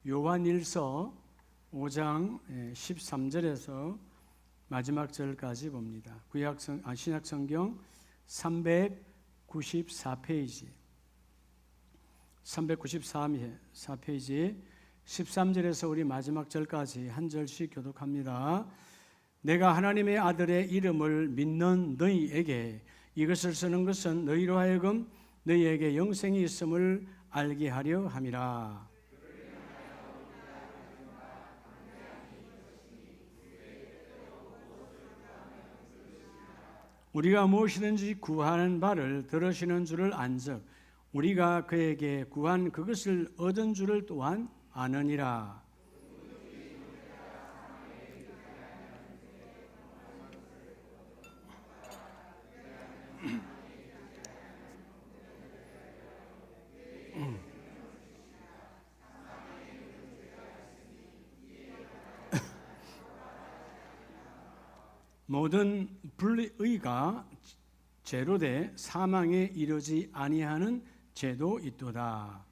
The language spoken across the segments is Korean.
요한일서 5장 13절에서 마지막 절까지 봅니다. 신약성경 394페이지 394페이지 13절에서 우리 마지막 절까지 한 절씩 교독합니다. 내가 하나님의 아들의 이름을 믿는 너희에게 이것을 쓰는 것은 너희로 하여금 너희에게 영생이 있음을 알게 하려 함이라. 우리가 무엇이든지 구하는 바를 들으시는 줄을 안즉 우리가 그에게 구한 그것을 얻은 줄을 또한 아느니라. 모든 불의가 죄로 돼 사망에 이르지 아니하는 죄도 있도다.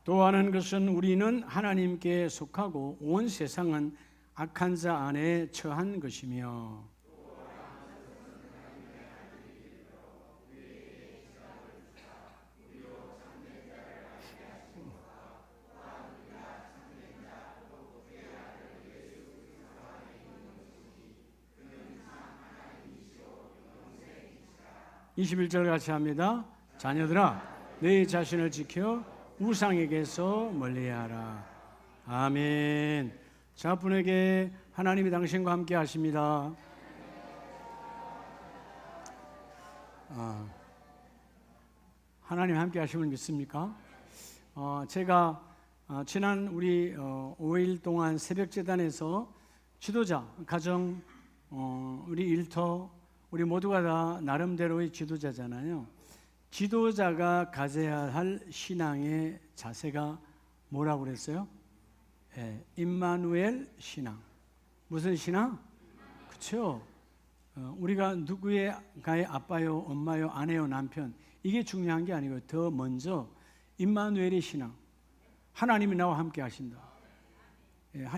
또 하는 것은 우리는 하나님께 속하고 온 세상은 악한 자 안에 처한 것이며 (21절) 같이 합니다. 자녀들아 너희 자신을 지켜 우상에게서 멀리하라. 아멘. 자분에게 하나님이 당신과 함께 하십니다. 하나님 함께 하심을 믿습니까? 제가 지난 우리 5일 동안 새벽재단에서 지도자, 가정, 우리 일터, 우리 모두가 다 나름대로의 지도자잖아요. 지도자가 가져야 할 신앙의 자세가 뭐라고 그랬어요? 임마누엘 신앙. 무슨 신앙? 그렇죠. 우리가 누구의 아빠요, 엄마요, 아내요, 남편 이게 중요한 게 아니고 더 먼저 임마누엘의 신앙. 하나님이 나와 함께 하신다.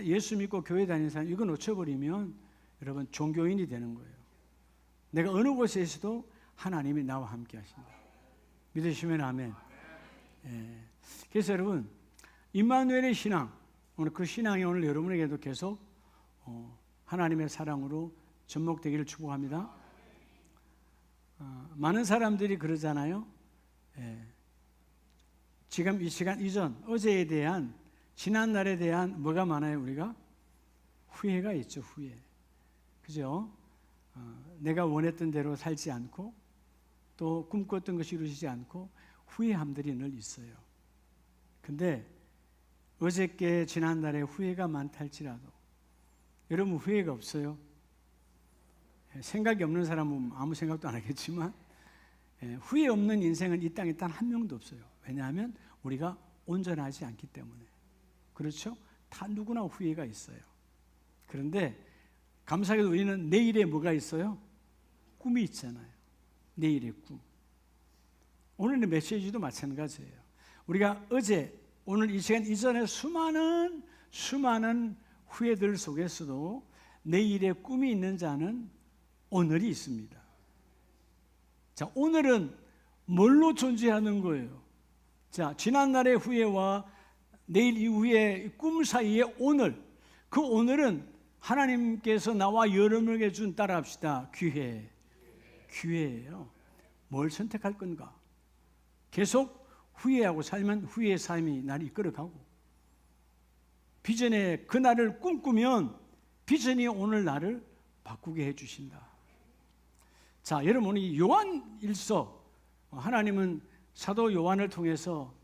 예수 믿고 교회 다니는 사람 이거 놓쳐버리면 여러분 종교인이 되는 거예요. 내가 어느 곳에 있어도 하나님이 나와 함께 하신다. 믿으시면 아멘. 그래서 여러분 임마누엘의 신앙, 오늘 그 신앙이 오늘 여러분에게도 계속 하나님의 사랑으로 접목되기를 축복합니다. 많은 사람들이 그러잖아요. 지금 이 시간 이전 어제에 대한 지난 날에 대한 뭐가 많아요? 우리가 후회가 있죠. 후회. 그죠? 내가 원했던 대로 살지 않고 또 꿈꿨던 것이 이루어지지 않고 후회함들이 늘 있어요. 근데 어저께 지난날에 후회가 많다 할지라도 여러분 후회가 없어요? 생각이 없는 사람은 아무 생각도 안 하겠지만 후회 없는 인생은 이 땅에 단 한 명도 없어요. 왜냐하면 우리가 온전하지 않기 때문에. 그렇죠? 다 누구나 후회가 있어요. 그런데 감사하게도 우리는 내일에 뭐가 있어요? 꿈이 있잖아요. 내일의 꿈. 오늘의 메시지도 마찬가지예요. 우리가 어제, 오늘 이 시간 이전에 수많은 후회들 속에서도 내일의 꿈이 있는 자는 오늘이 있습니다. 자, 오늘은 뭘로 존재하는 거예요? 자, 지난날의 후회와 내일 이후의 꿈 사이의 오늘, 그 오늘은 하나님께서 나와 여러분에게 준 따라합시다. 기회예요. 뭘 선택할 건가? 계속 후회하고 살면 후회의 삶이 나를 이끌어가고 비전의 그날을 꿈꾸면 비전이 오늘 나를 바꾸게 해주신다. 자, 여러분 이 요한일서 하나님은 사도 요한을 통해서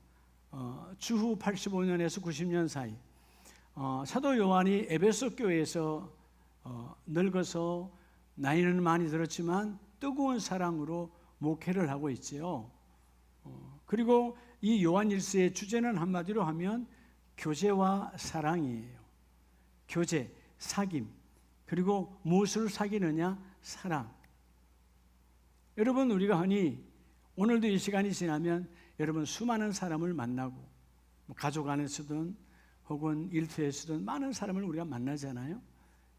주후 85년에서 90년 사이 사도 요한이 에베소 교회에서 늙어서 나이는 많이 들었지만 뜨거운 사랑으로 목회를 하고 있지요. 그리고 이 요한일서의 주제는 한마디로 하면 교제와 사랑이에요. 교제, 사귐, 그리고 무엇을 사귀느냐? 사랑. 여러분, 우리가 흔히 오늘도 이 시간이 지나면 여러분 수많은 사람을 만나고 가족 안에서든 혹은 일터에서든 많은 사람을 우리가 만나잖아요.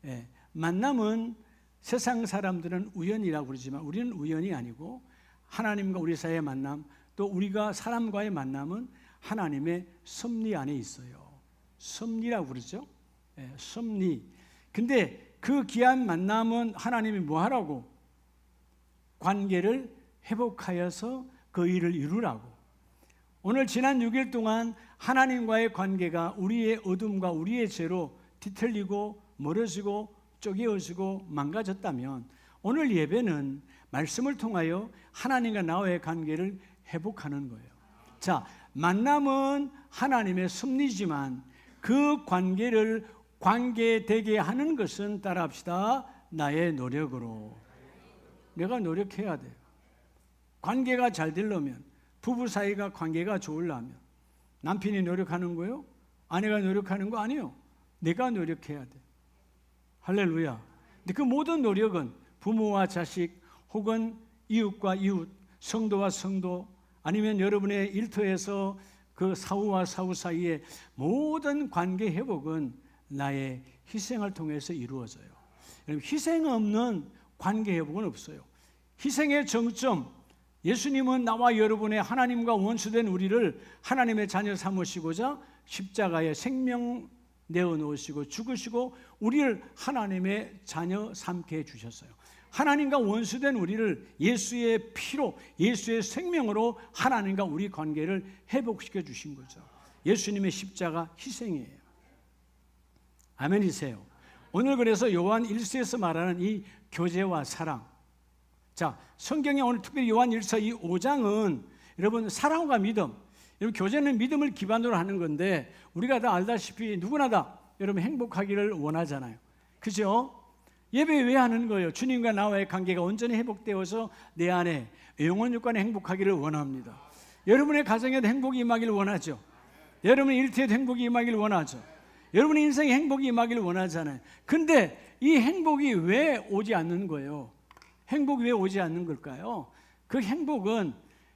예, 만남은 세상 사람들은 우연이라고 그러지만 우리는 우연이 아니고 하나님과 우리 사이의 만남, 또 우리가 사람과의 만남은 하나님의 섭리 안에 있어요. 섭리라고 그러죠. 예, 섭리. 근데 그 귀한 만남은 하나님이 뭐 하라고? 관계를 회복하여서 그 일을 이루라고. 오늘 지난 6일 동안 하나님과의 관계가 우리의 어둠과 우리의 죄로 뒤틀리고 멀어지고 쪼개어지고 망가졌다면 오늘 예배는 말씀을 통하여 하나님과 나와의 관계를 회복하는 거예요. 자, 만남은 하나님의 섭리지만 그 관계를 관계되게 하는 것은 따라합시다. 나의 노력으로. 내가 노력해야 돼요. 관계가 잘 되려면, 부부 사이가 관계가 좋으려면 남편이 노력하는 거요? 아내가 노력하는 거 아니에요. 내가 노력해야 돼. 할렐루야. 근데 그 모든 노력은 부모와 자식 혹은 이웃과 이웃, 성도와 성도, 아니면 여러분의 일터에서 그 사우와 사우 사이의 모든 관계 회복은 나의 희생을 통해서 이루어져요. 여러분, 희생 없는 관계 회복은 없어요. 희생의 정점, 예수님은 나와 여러분의 하나님과 원수된 우리를 하나님의 자녀 삼으시고자 십자가에 생명 내어놓으시고 죽으시고 우리를 하나님의 자녀 삼게 해주셨어요. 하나님과 원수된 우리를 예수의 피로, 예수의 생명으로 하나님과 우리 관계를 회복시켜 주신 거죠. 예수님의 십자가 희생이에요. 아멘이세요. 오늘 그래서 요한 1서에서 말하는 이 교제와 사랑, 자, 성경에 오늘 특별히 요한 1서 이 5장은 여러분 사랑과 믿음, 여러분 교제는 믿음을 기반으로 하는 건데 우리가 다 알다시피 누구나 다 여러분 행복하기를 원하잖아요. 그죠? 예배 왜 하는 거예요? 주님과 나와의 관계가 온전히 회복되어서 내 안에 영혼 육간에 행복하기를 원합니다. 여러분의 가정에도 행복이 임하기를 원하죠. 여러분의 일터에도 행복이 임하기를 원하죠. 여러분의 인생에 행복이 임하기를 원하잖아요. 근데 이 행복이 왜 오지 않는 거예요? 행복이 왜 오지 않는 걸까요? 그 행복은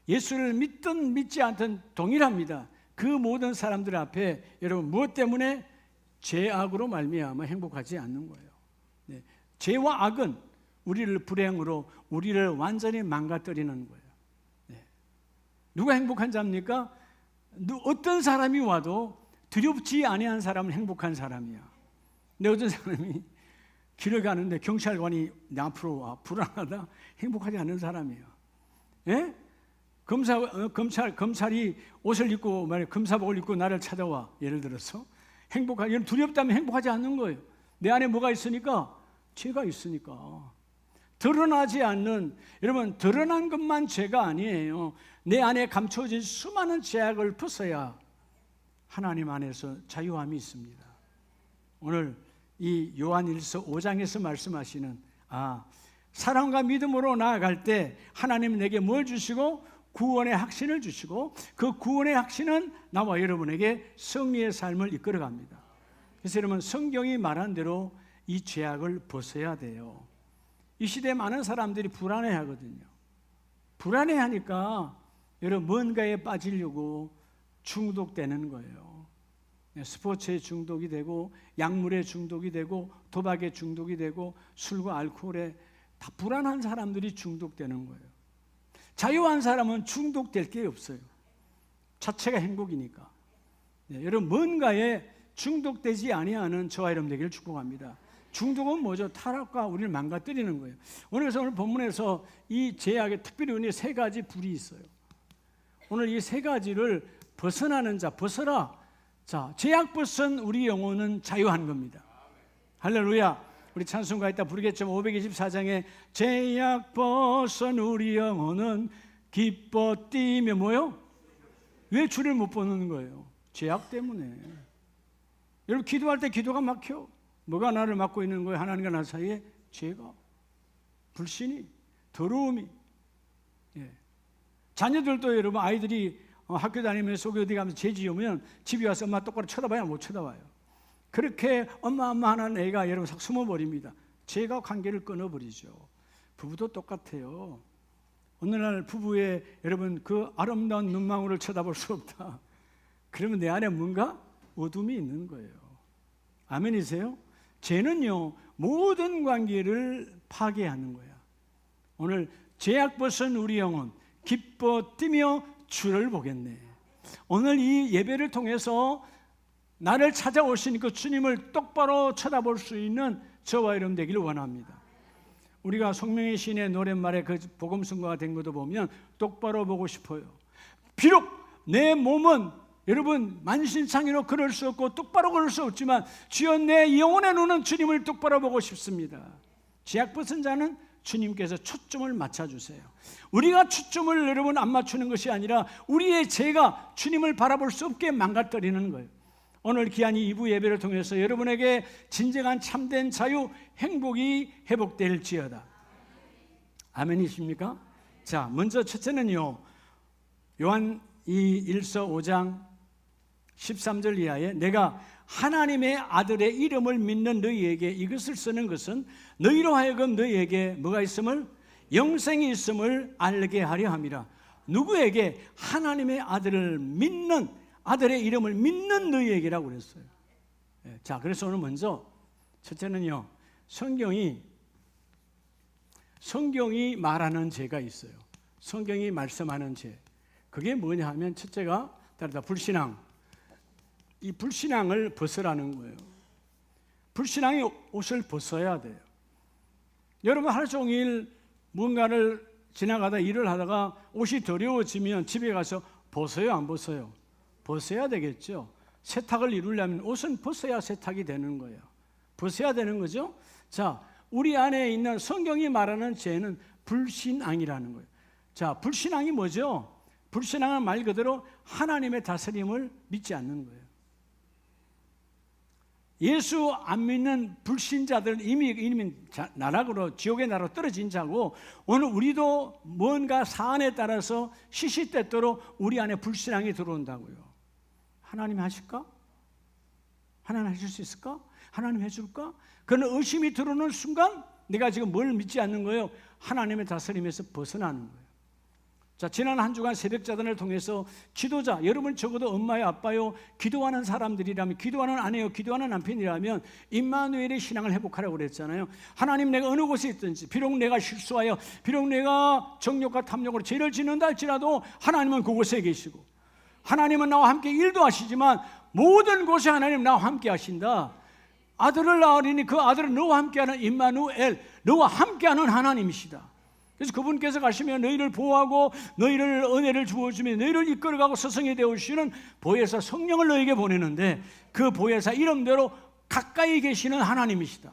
예수를 믿든 믿지 않든 동일합니다. 그 모든 사람들 앞에 여러분 무엇 때문에? 죄악으로 말미암아 행복하지 않는 거예요. 네. 죄와 악은 우리를 불행으로 우리를 완전히 망가뜨리는 거예요. 네. 누가 행복한 자입니까? 어떤 사람이 와도 두렵지 아니한 사람은 행복한 사람이야. 근데 어떤 사람이 길을 가는데 경찰관이 내 앞으로 와 불안하다, 행복하지 않은 사람이에요. 예? 검찰이 옷을 입고 검사복을 입고 나를 찾아와. 예를 들어서 행복하지, 두렵다면 행복하지 않는 거예요. 내 안에 뭐가 있으니까? 죄가 있으니까. 드러나지 않는, 여러분 드러난 것만 죄가 아니에요. 내 안에 감춰진 수많은 죄악을 벗어야 하나님 안에서 자유함이 있습니다. 오늘 이 요한 1서 5장에서 말씀하시는 사랑과 믿음으로 나아갈 때 하나님 내게 뭘 주시고? 구원의 확신을 주시고 그 구원의 확신은 나와 여러분에게 승리의 삶을 이끌어갑니다. 그래서 여러분 성경이 말한 대로 이 죄악을 벗어야 돼요. 이 시대에 많은 사람들이 불안해하거든요. 불안해하니까 여러분 뭔가에 빠지려고 중독되는 거예요. 스포츠에 중독이 되고 약물에 중독이 되고 도박에 중독이 되고 술과 알코올에 다 불안한 사람들이 중독되는 거예요. 자유한 사람은 중독될 게 없어요. 자체가 행복이니까. 네, 여러분 뭔가에 중독되지 아니하는 저와 여러분 되기를 축복합니다. 중독은 뭐죠? 타락과 우리를 망가뜨리는 거예요. 오늘 본문에서 이 죄악에 특별히 우리 세 가지 불이 있어요. 오늘 이 세 가지를 벗어나는 자, 벗어라. 자, 죄악 벗은 우리 영혼은 자유한 겁니다. 할렐루야. 우리 찬송가 이따 부르겠지만 524장에 죄악 벗은 우리 영혼은 기뻐 뛰며 뭐요? 왜 주를 못 보는 거예요? 죄악 때문에. 여러분 기도할 때 기도가 막혀. 뭐가 나를 막고 있는 거예요? 하나님과 나 사이에 죄가, 불신이, 더러움이. 예. 자녀들도 여러분 아이들이 학교 다니면서 어디 가면서 죄 지으면 집에 와서 엄마 똑바로 쳐다봐야 못 쳐다봐요. 그렇게 엄마 하는 애가 여러분 싹 숨어버립니다. 죄가 관계를 끊어버리죠. 부부도 똑같아요. 오늘날 부부의 여러분 그 아름다운 눈망울을 쳐다볼 수 없다. 그러면 내 안에 뭔가 어둠이 있는 거예요. 아멘이세요? 죄는요 모든 관계를 파괴하는 거야. 오늘 죄악 벗은 우리 영혼 기뻐 뛰며 주를 보겠네. 오늘 이 예배를 통해서 나를 찾아오신 그 주님을 똑바로 쳐다볼 수 있는 저와 여러분 되기를 원합니다. 우리가 송명의 시인의 노랫말에 그 복음성가가 된 것도 보면 똑바로 보고 싶어요. 비록 내 몸은 여러분 만신창이로 걸을 수 없고 똑바로 걸을 수 없지만 주여 내 영혼의 눈은 주님을 똑바로 보고 싶습니다. 죄악 벗은 자는 주님께서 초점을 맞춰주세요. 우리가 초점을 여러분 안 맞추는 것이 아니라 우리의 죄가 주님을 바라볼 수 없게 망가뜨리는 거예요. 오늘 귀한 이 2부 예배를 통해서 여러분에게 진정한 참된 자유, 행복이 회복될지어다. 아멘이십니까? 자, 먼저 첫째는요, 요한 1서 5장 13절 이하에 내가 하나님의 아들의 이름을 믿는 너희에게 이것을 쓰는 것은 너희로 하여금 너희에게 뭐가 있음을? 영생이 있음을 알게 하려 함이라. 누구에게? 하나님의 아들을 믿는, 아들의 이름을 믿는 너희에게라고 그랬어요. 자, 그래서 오늘 먼저 첫째는요, 성경이 말하는 죄가 있어요. 성경이 말씀하는 죄. 그게 뭐냐 하면 첫째가 다르다. 불신앙. 이 불신앙을 벗으라는 거예요. 불신앙의 옷을 벗어야 돼요. 여러분 하루 종일 뭔가를 지나가다 일을 하다가 옷이 더러워지면 집에 가서 벗어요, 안 벗어요? 벗어야 되겠죠. 세탁을 이루려면 옷은 벗어야 세탁이 되는 거예요. 벗어야 되는 거죠. 자, 우리 안에 있는 성경이 말하는 죄는 불신앙이라는 거예요. 자, 불신앙이 뭐죠? 불신앙은 말 그대로 하나님의 다스림을 믿지 않는 거예요. 예수 안 믿는 불신자들은 이미 나락으로, 지옥의 나라로 떨어진 자고, 오늘 우리도 뭔가 사안에 따라서 시시때때로 우리 안에 불신앙이 들어온다고요. 하나님 하실까? 하나님 하실 수 있을까? 하나님 해줄까? 그런 의심이 들어오는 순간 내가 지금 뭘 믿지 않는 거예요? 하나님의 다스림에서 벗어나는 거예요. 자, 지난 한 주간 새벽자단을 통해서 기도자, 여러분 적어도 엄마요, 아빠요, 기도하는 사람들이라면, 기도하는 아내요, 기도하는 남편이라면 임마누엘의 신앙을 회복하라고 그랬잖아요. 하나님, 내가 어느 곳에 있든지, 비록 내가 실수하여, 비록 내가 정욕과 탐욕으로 죄를 짓는다 할지라도 하나님은 그곳에 계시고, 하나님은 나와 함께 일도 하시지만 모든 곳에 하나님 나와 함께 하신다. 아들을 낳으리니 그 아들은 너와 함께하는 임마누엘, 너와 함께하는 하나님이시다. 그래서 그분께서 가시면 너희를 보호하고 너희를 은혜를 주어주며 너희를 이끌어가고 스승이 되어주시는 보혜사 성령을 너희에게 보내는데, 그 보혜사 이름대로 가까이 계시는 하나님이시다.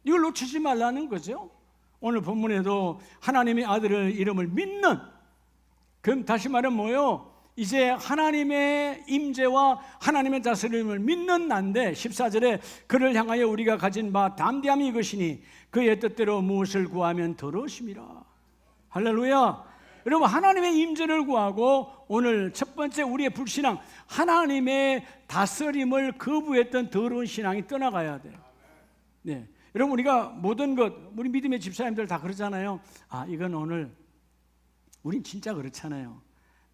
이걸 놓치지 말라는 거죠. 오늘 본문에도 하나님의 아들의 이름을 믿는, 그럼 다시 말하면 뭐예요? 이제 하나님의 임재와 하나님의 다스림을 믿는 난데, 14절에 그를 향하여 우리가 가진 바 담대함이 이것이니 그의 뜻대로 무엇을 구하면 더러우심이라. 할렐루야. 여러분, 하나님의 임재를 구하고, 오늘 첫 번째 우리의 불신앙, 하나님의 다스림을 거부했던 더러운 신앙이 떠나가야 돼요. 네. 여러분, 우리가 모든 것, 우리 믿음의 집사님들 다 그러잖아요. 아, 이건 오늘 우린 진짜 그렇잖아요.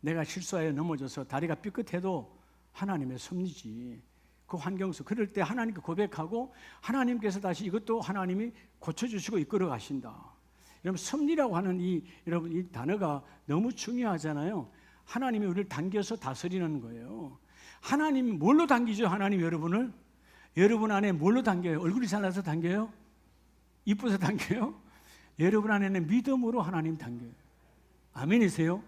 내가 실수하여 넘어져서 다리가 삐끗해도 하나님의 섭리지. 그 환경 속, 그럴 때 하나님께 고백하고 하나님께서 다시 이것도 하나님이 고쳐주시고 이끌어 가신다. 여러분, 섭리라고 하는 여러분 이 단어가 너무 중요하잖아요. 하나님이 우리를 당겨서 다스리는 거예요. 하나님 뭘로 당기죠? 하나님 여러분을? 여러분 안에 뭘로 당겨요? 얼굴이 잘나서 당겨요? 이뻐서 당겨요? 여러분 안에는 믿음으로 하나님 당겨요. 아멘이세요?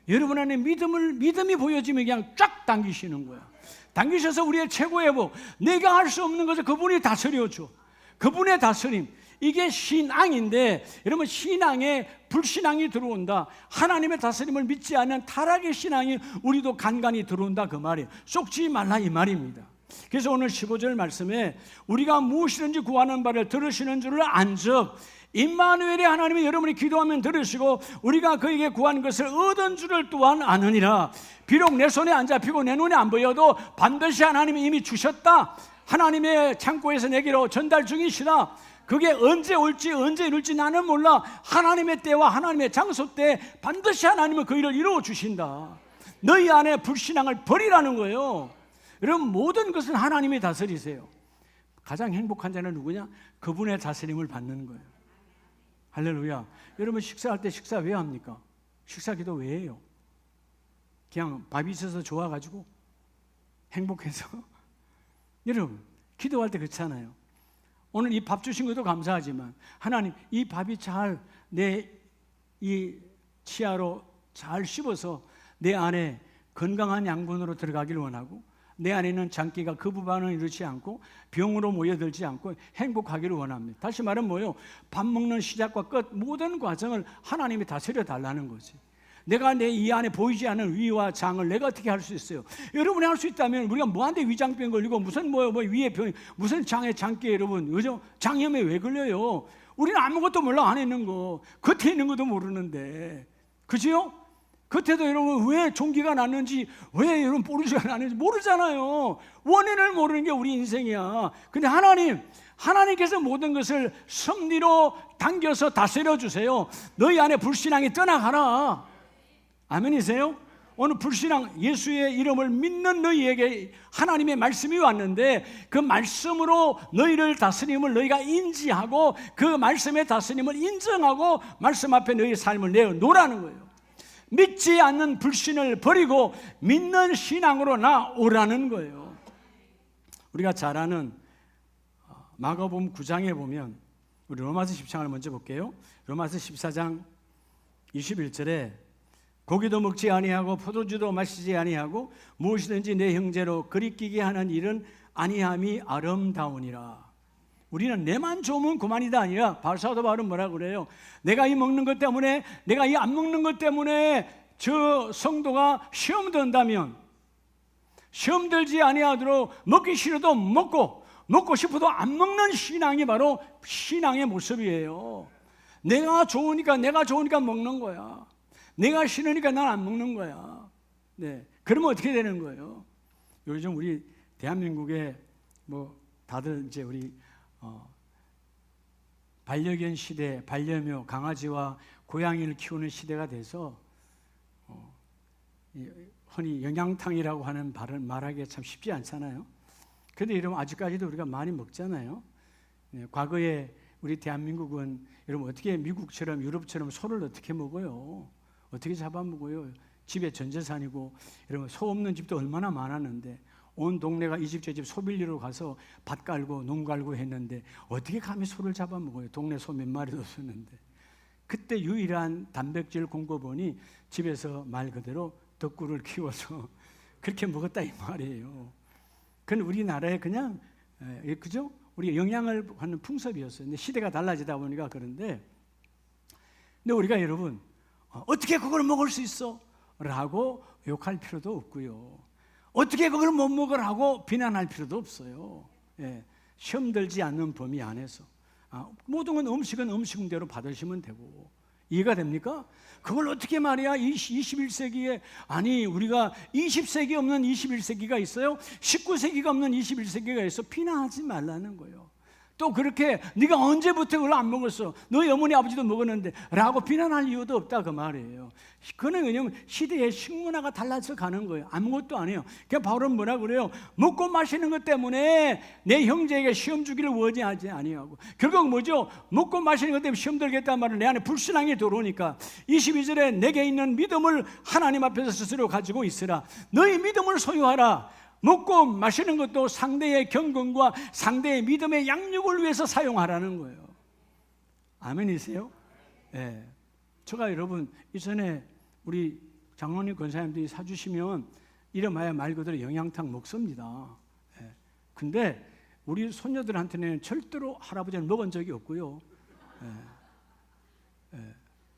여러분 안에 믿음이 보여지면 그냥 쫙 당기시는 거야. 당기셔서 우리의 최고의 복, 내가 할 수 없는 것을 그분이 다스려줘. 그분의 다스림, 이게 신앙인데, 여러분 신앙에 불신앙이 들어온다. 하나님의 다스림을 믿지 않는 타락의 신앙이 우리도 간간히 들어온다, 그 말이에요. 쏙지 말라 이 말입니다. 그래서 오늘 15절 말씀에 우리가 무엇이든지 구하는 바를 들으시는 줄을 안즉 임마누엘의 하나님이 여러분이 기도하면 들으시고 우리가 그에게 구한 것을 얻은 줄을 또한 아느니라. 비록 내 손에 안 잡히고 내 눈에 안 보여도 반드시 하나님이 이미 주셨다. 하나님의 창고에서 내게로 전달 중이시다. 그게 언제 올지 언제 이룰지 나는 몰라. 하나님의 때와 하나님의 장소 때 반드시 하나님은 그 일을 이루어 주신다. 너희 안에 불신앙을 버리라는 거예요. 여러분, 모든 것은 하나님이 다스리세요. 가장 행복한 자는 누구냐? 그분의 다스림을 받는 거예요. 할렐루야. 여러분, 식사할 때 식사 왜 합니까? 식사 기도 왜 해요? 그냥 밥이 있어서 좋아가지고 행복해서? 여러분, 기도할 때 그렇잖아요. 오늘 이 밥 주신 것도 감사하지만 하나님, 이 밥이 잘 내 이 치아로 잘 씹어서 내 안에 건강한 양분으로 들어가기를 원하고, 내 안에 있는 장기가 거부반응을 이루지 않고 병으로 모여들지 않고 행복하기를 원합니다. 다시 말하면 뭐예요? 밥 먹는 시작과 끝 모든 과정을 하나님이 다스려 달라는 거지. 내가 내 이 안에 보이지 않는 위와 장을 내가 어떻게 할 수 있어요? 여러분이 할 수 있다면 우리가 뭐한테 위장병 걸리고 무슨 뭐 위에 병, 무슨 장에 장기, 여러분 그죠? 장염에 왜 걸려요? 우리는 아무것도 몰라. 안에 있는 거, 겉에 있는 것도 모르는데, 그죠? 겉에도 여러분 왜 종기가 났는지, 왜 여러분 뽀르지가 났는지 모르잖아요. 원인을 모르는 게 우리 인생이야. 근데 하나님께서 모든 것을 섭리로 당겨서 다스려 주세요. 너희 안에 불신앙이 떠나가라. 아멘이세요? 오늘 불신앙, 예수의 이름을 믿는 너희에게 하나님의 말씀이 왔는데, 그 말씀으로 너희를 다스림을 너희가 인지하고 그 말씀의 다스림을 인정하고 말씀 앞에 너희의 삶을 내어놓으라는 거예요. 믿지 않는 불신을 버리고 믿는 신앙으로 나오라는 거예요. 우리가 잘 아는 마가복음 9장에 보면, 우리 로마서 10장을 먼저 볼게요. 로마서 14장 21절에 고기도 먹지 아니하고 포도주도 마시지 아니하고 무엇이든지 내 형제로 거리끼게 하는 일은 아니함이 아름다우니라. 우리는 내만 좋으면 그만이다 아니라, 사도 바울은 뭐라 그래요? 내가 이 먹는 것 때문에, 내가 이 안 먹는 것 때문에 저 성도가 시험 든다면, 시험 들지 아니하도록 먹기 싫어도 먹고 싶어도 안 먹는 신앙이 바로 신앙의 모습이에요. 내가 좋으니까 먹는 거야. 내가 싫으니까 난 안 먹는 거야. 네. 그러면 어떻게 되는 거예요? 요즘 우리 대한민국에 뭐 다들 이제 우리 반려견 시대, 반려묘, 강아지와 고양이를 키우는 시대가 돼서 흔히 영양탕이라고 하는 말하기가 참 쉽지 않잖아요. 그런데 여러분, 아직까지도 우리가 많이 먹잖아요. 네, 과거에 우리 대한민국은 여러분 어떻게 미국처럼 유럽처럼 소를 어떻게 먹어요? 어떻게 잡아먹어요? 집에 전재산이고, 여러분 소 없는 집도 얼마나 많았는데, 온 동네가 이 집 저 집 소빌리로 가서 밭 깔고 농 깔고 했는데 어떻게 감히 소를 잡아먹어요? 동네 소 몇 마리도 없었는데. 그때 유일한 단백질 공급원이 집에서 말 그대로 덕구를 키워서 그렇게 먹었다 이 말이에요. 그건 우리나라에 그냥 그죠? 우리 영양을 받는 풍습이었어요. 근데 시대가 달라지다 보니까 그런데, 근데 우리가 여러분 어떻게 그걸 먹을 수 있어? 라고 욕할 필요도 없고요. 어떻게 그걸 못 먹으라고 비난할 필요도 없어요. 예, 시험 들지 않는 범위 안에서 모든 건 음식은 음식대로 받으시면 되고. 이해가 됩니까? 그걸 어떻게 말이야 21세기에, 아니 우리가 20세기 없는 21세기가 있어요? 19세기가 없는 21세기가 있어? 비난하지 말라는 거예요. 또 그렇게 네가 언제부터 그걸 안 먹었어? 너희 어머니 아버지도 먹었는데 라고 비난할 이유도 없다 그 말이에요. 그는 왜냐하면 시대의 식문화가 달라져 가는 거예요. 아무것도 아니에요. 그러니까 바울은 뭐라 그래요? 먹고 마시는 것 때문에 내 형제에게 시험 주기를 원하지 아니하고, 결국 뭐죠? 먹고 마시는 것 때문에 시험 들겠다는 말은 내 안에 불신앙이 들어오니까 22절에 내게 있는 믿음을 하나님 앞에서 스스로 가지고 있으라. 너희 믿음을 소유하라. 먹고 마시는 것도 상대의 경건과 상대의 믿음의 양육을 위해서 사용하라는 거예요. 아멘이세요? 네. 제가 여러분 이전에 우리 장로님 권사님들이 사주시면 이름하여 말 그대로 영양탕 먹습니다. 네. 근데 우리 손녀들한테는 절대로 할아버지는 먹은 적이 없고요. 네. 네.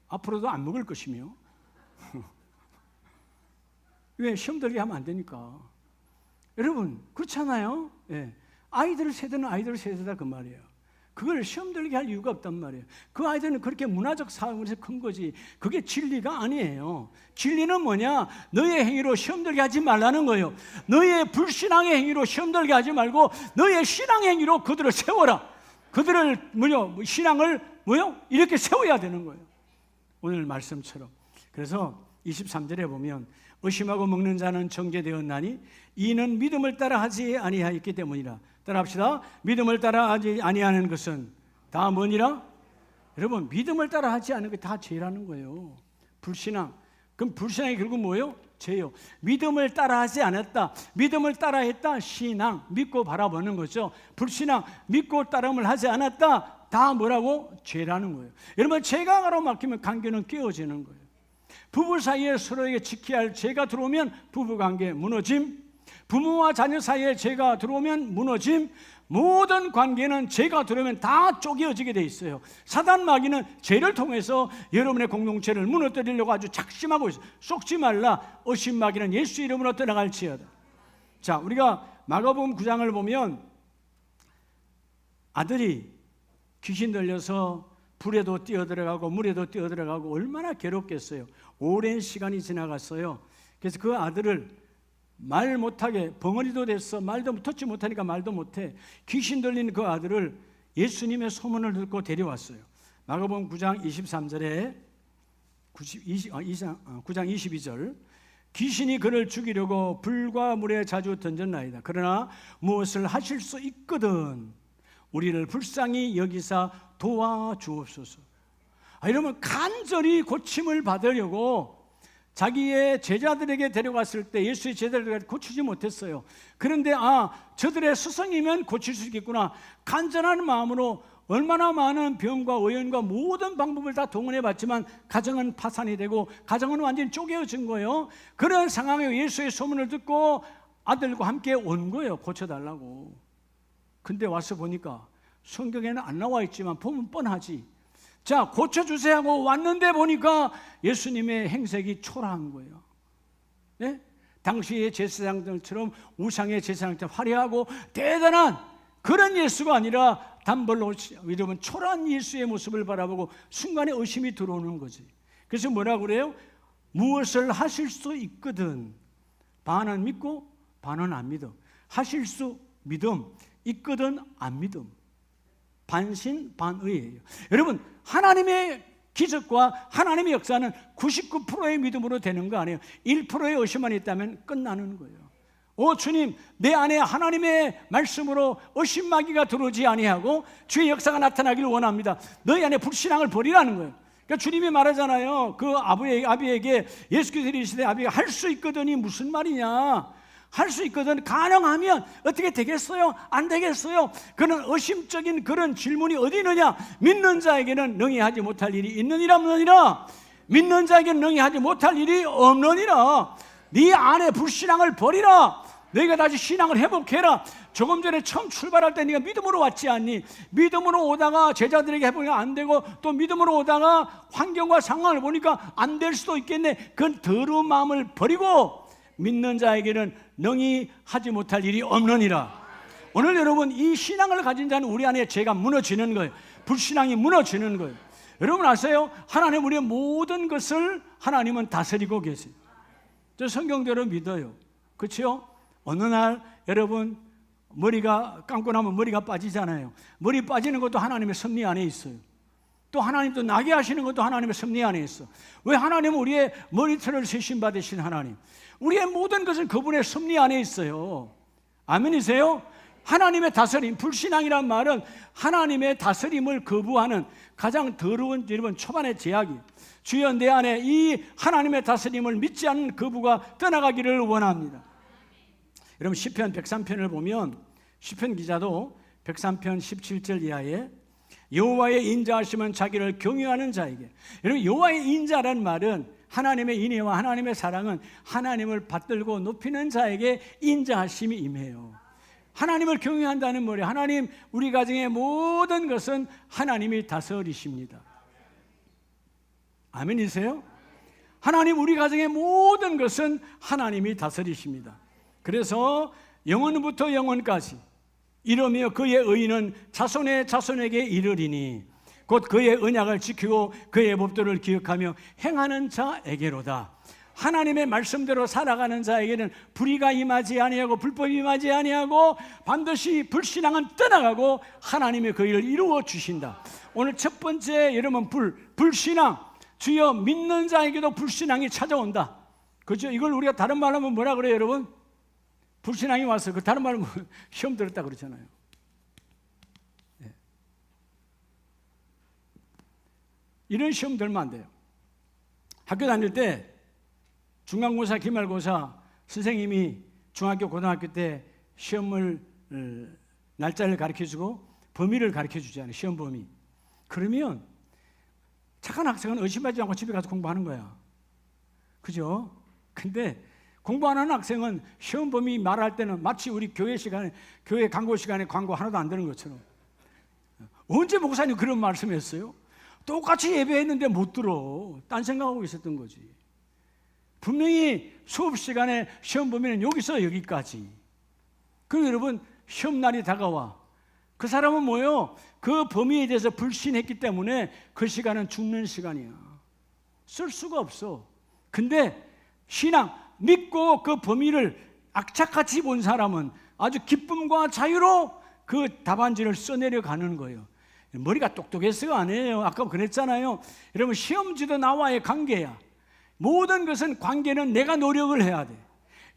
앞으로도 안 먹을 것이며. 왜? 시험 들게 하면 안 되니까. 여러분 그렇잖아요. 예. 아이들 세대는 아이들 세대다 그 말이에요. 그걸 시험 들게 할 이유가 없단 말이에요. 그 아이들은 그렇게 문화적 사고에서 큰 거지. 그게 진리가 아니에요. 진리는 뭐냐? 너의 행위로 시험 들게 하지 말라는 거예요. 너의 불신앙의 행위로 시험 들게 하지 말고 너의 신앙의 행위로 그들을 세워라. 그들을 신앙을 이렇게 세워야 되는 거예요. 오늘 말씀처럼. 그래서 23절에 보면 의심하고 먹는 자는 정죄되었나니 이는 믿음을 따라 하지 아니하였기 때문이라. 따라합시다. 믿음을 따라 하지 아니하는 것은 다 뭐니라? 여러분, 믿음을 따라 하지 않는 게 다 죄라는 거예요. 불신앙. 그럼 불신앙이 결국 뭐예요? 죄요. 믿음을 따라 하지 않았다. 믿음을 따라 했다. 신앙. 믿고 바라보는 거죠. 불신앙. 믿고 따름을 하지 않았다. 다 뭐라고? 죄라는 거예요. 여러분, 죄가 가로 막히면 관계는 깨어지는 거예요. 부부 사이에 서로에게 지켜야 할 죄가 들어오면 부부관계 무너짐, 부모와 자녀 사이에 죄가 들어오면 무너짐, 모든 관계는 죄가 들어오면 다 쪼개어지게 돼 있어요. 사단 마귀는 죄를 통해서 여러분의 공동체를 무너뜨리려고 아주 작심하고 있어요. 속지 말라. 의심 마귀는 예수 이름으로 떠나갈지어다. 자, 우리가 마가복음 9장을 보면 아들이 귀신 들려서 불에도 뛰어들어가고 물에도 뛰어들어가고 얼마나 괴롭겠어요. 오랜 시간이 지나갔어요. 그래서 그 아들을 말 못하게, 벙어리도 됐어. 말도 듣지 못하니까 말도 못해. 귀신 들린 그 아들을 예수님의 소문을 듣고 데려왔어요. 마가복음 9장 23절에 9장 22절, 귀신이 그를 죽이려고 불과 물에 자주 던졌나이다. 그러나 무엇을 하실 수 있거든 우리를 불쌍히 여기사 도와주옵소서. 이러면 간절히 고침을 받으려고 자기의 제자들에게 데려갔을 때 예수의 제자들에게 고치지 못했어요. 그런데 저들의 스승이면 고칠 수 있겠구나. 간절한 마음으로 얼마나 많은 병과 의연과 모든 방법을 다 동원해 봤지만 가정은 파산이 되고 가정은 완전히 쪼개어진 거예요. 그런 상황에 예수의 소문을 듣고 아들과 함께 온 거예요. 고쳐달라고. 근데 와서 보니까 성경에는 안 나와 있지만 보면 뻔하지. 자, 고쳐주세요 하고 왔는데 보니까 예수님의 행색이 초라한 거예요. 네? 당시의 제사장들처럼 우상의 제사장처럼 화려하고 대단한 그런 예수가 아니라 단벌로 여러분 초라한 예수의 모습을 바라보고 순간에 의심이 들어오는 거지. 그래서 뭐라고 그래요? 무엇을 하실 수 있거든. 반은 믿고 반은 안 믿어. 하실 수 믿음, 있거든 안 믿음. 반신반의예요. 여러분, 하나님의 기적과 하나님의 역사는 99%의 믿음으로 되는 거 아니에요. 1%의 의심만 있다면 끝나는 거예요. 주님, 내 안에 하나님의 말씀으로 의심 마귀가 들어오지 아니하고 주의 역사가 나타나기를 원합니다. 너희 안에 불신앙을 버리라는 거예요. 그러니까 주님이 말하잖아요. 그 아비에게 예수께서 이르시되 아비가 할 수 있거든이 무슨 말이냐? 할 수 있거든. 가능하면 어떻게 되겠어요? 안 되겠어요? 그런 의심적인 그런 질문이 어디 있느냐? 믿는 자에게는 능히 하지 못할 일이 있느니라 없느니라. 믿는 자에게는 능히 하지 못할 일이 없느니라. 네 안에 불신앙을 버리라. 너희가 다시 신앙을 회복해라. 조금 전에 처음 출발할 때 네가 믿음으로 왔지 않니? 믿음으로 오다가 제자들에게 해보니까 안 되고 또 믿음으로 오다가 환경과 상황을 보니까 안 될 수도 있겠네. 그 더러운 마음을 버리고 믿는 자에게는 능히 하지 못할 일이 없느니라. 오늘 여러분, 이 신앙을 가진 자는 우리 안에 죄가 무너지는 거예요. 불신앙이 무너지는 거예요. 여러분 아세요? 하나님 우리의 모든 것을 하나님은 다스리고 계세요. 저 성경대로 믿어요. 그렇죠? 어느 날 여러분 머리가 감고 나면 머리가 빠지잖아요. 머리 빠지는 것도 하나님의 섭리 안에 있어요. 또 하나님도 나게 하시는 것도 하나님의 섭리 안에 있어. 왜? 하나님은 우리의 머리털을 세심 받으신 하나님. 우리의 모든 것은 그분의 섭리 안에 있어요. 아멘이세요? 하나님의 다스림, 불신앙이란 말은 하나님의 다스림을 거부하는 가장 더러운 여러분 초반의 제약이. 주여 내 안에 이 하나님의 다스림을 믿지 않는 거부가 떠나가기를 원합니다. 여러분 시편 103편을 보면 시편 기자도 103편 17절 이하에 여호와의 인자하심은 자기를 경외하는 자에게. 여러분 여호와의 인자라는 말은 하나님의 인애와 하나님의 사랑은 하나님을 받들고 높이는 자에게 인자하심이 임해요. 하나님을 경외한다는 말이 하나님 우리 가정의 모든 것은 하나님이 다스리십니다. 아멘이세요? 하나님 우리 가정의 모든 것은 하나님이 다스리십니다. 그래서 영원부터 영원까지 이러며 그의 의인은 자손의 자손에게 이르리니 곧 그의 언약을 지키고 그의 법도를 기억하며 행하는 자에게로다. 하나님의 말씀대로 살아가는 자에게는 불의가 임하지 아니하고 불법이 임하지 아니하고 반드시 불신앙은 떠나가고 하나님의 그 일을 이루어 주신다. 오늘 첫 번째 여러분 불신앙, 주여 믿는 자에게도 불신앙이 찾아온다. 그렇죠? 이걸 우리가 다른 말로 하면 뭐라 그래요, 여러분? 불신앙이 와서 그 다른 말로 시험 들었다 그러잖아요. 네. 이런 시험 들면 안 돼요. 학교 다닐 때 중간고사, 기말고사 선생님이 중학교, 고등학교 때 시험을 날짜를 가르쳐주고 범위를 가르쳐주잖아요. 시험 범위. 그러면 착한 학생은 의심하지 않고 집에 가서 공부하는 거야. 그죠? 근데 공부 안 하는 학생은 시험 범위 말할 때는 마치 우리 교회 광고 시간에 광고 하나도 안 되는 것처럼. 언제 목사님 그런 말씀했어요? 똑같이 예배했는데 못 들어. 딴 생각하고 있었던 거지. 분명히 수업 시간에 시험 범위는 여기서 여기까지. 그리고 여러분 시험날이 다가와. 그 사람은 뭐예요? 그 범위에 대해서 불신했기 때문에 그 시간은 죽는 시간이야. 쓸 수가 없어. 근데 신앙 믿고 그 범위를 악착같이 본 사람은 아주 기쁨과 자유로 그 답안지를 써내려 가는 거예요. 머리가 똑똑해서가 아니에요. 아까 그랬잖아요. 여러분 시험지도 나와의 관계야. 모든 것은 관계는 내가 노력을 해야 돼.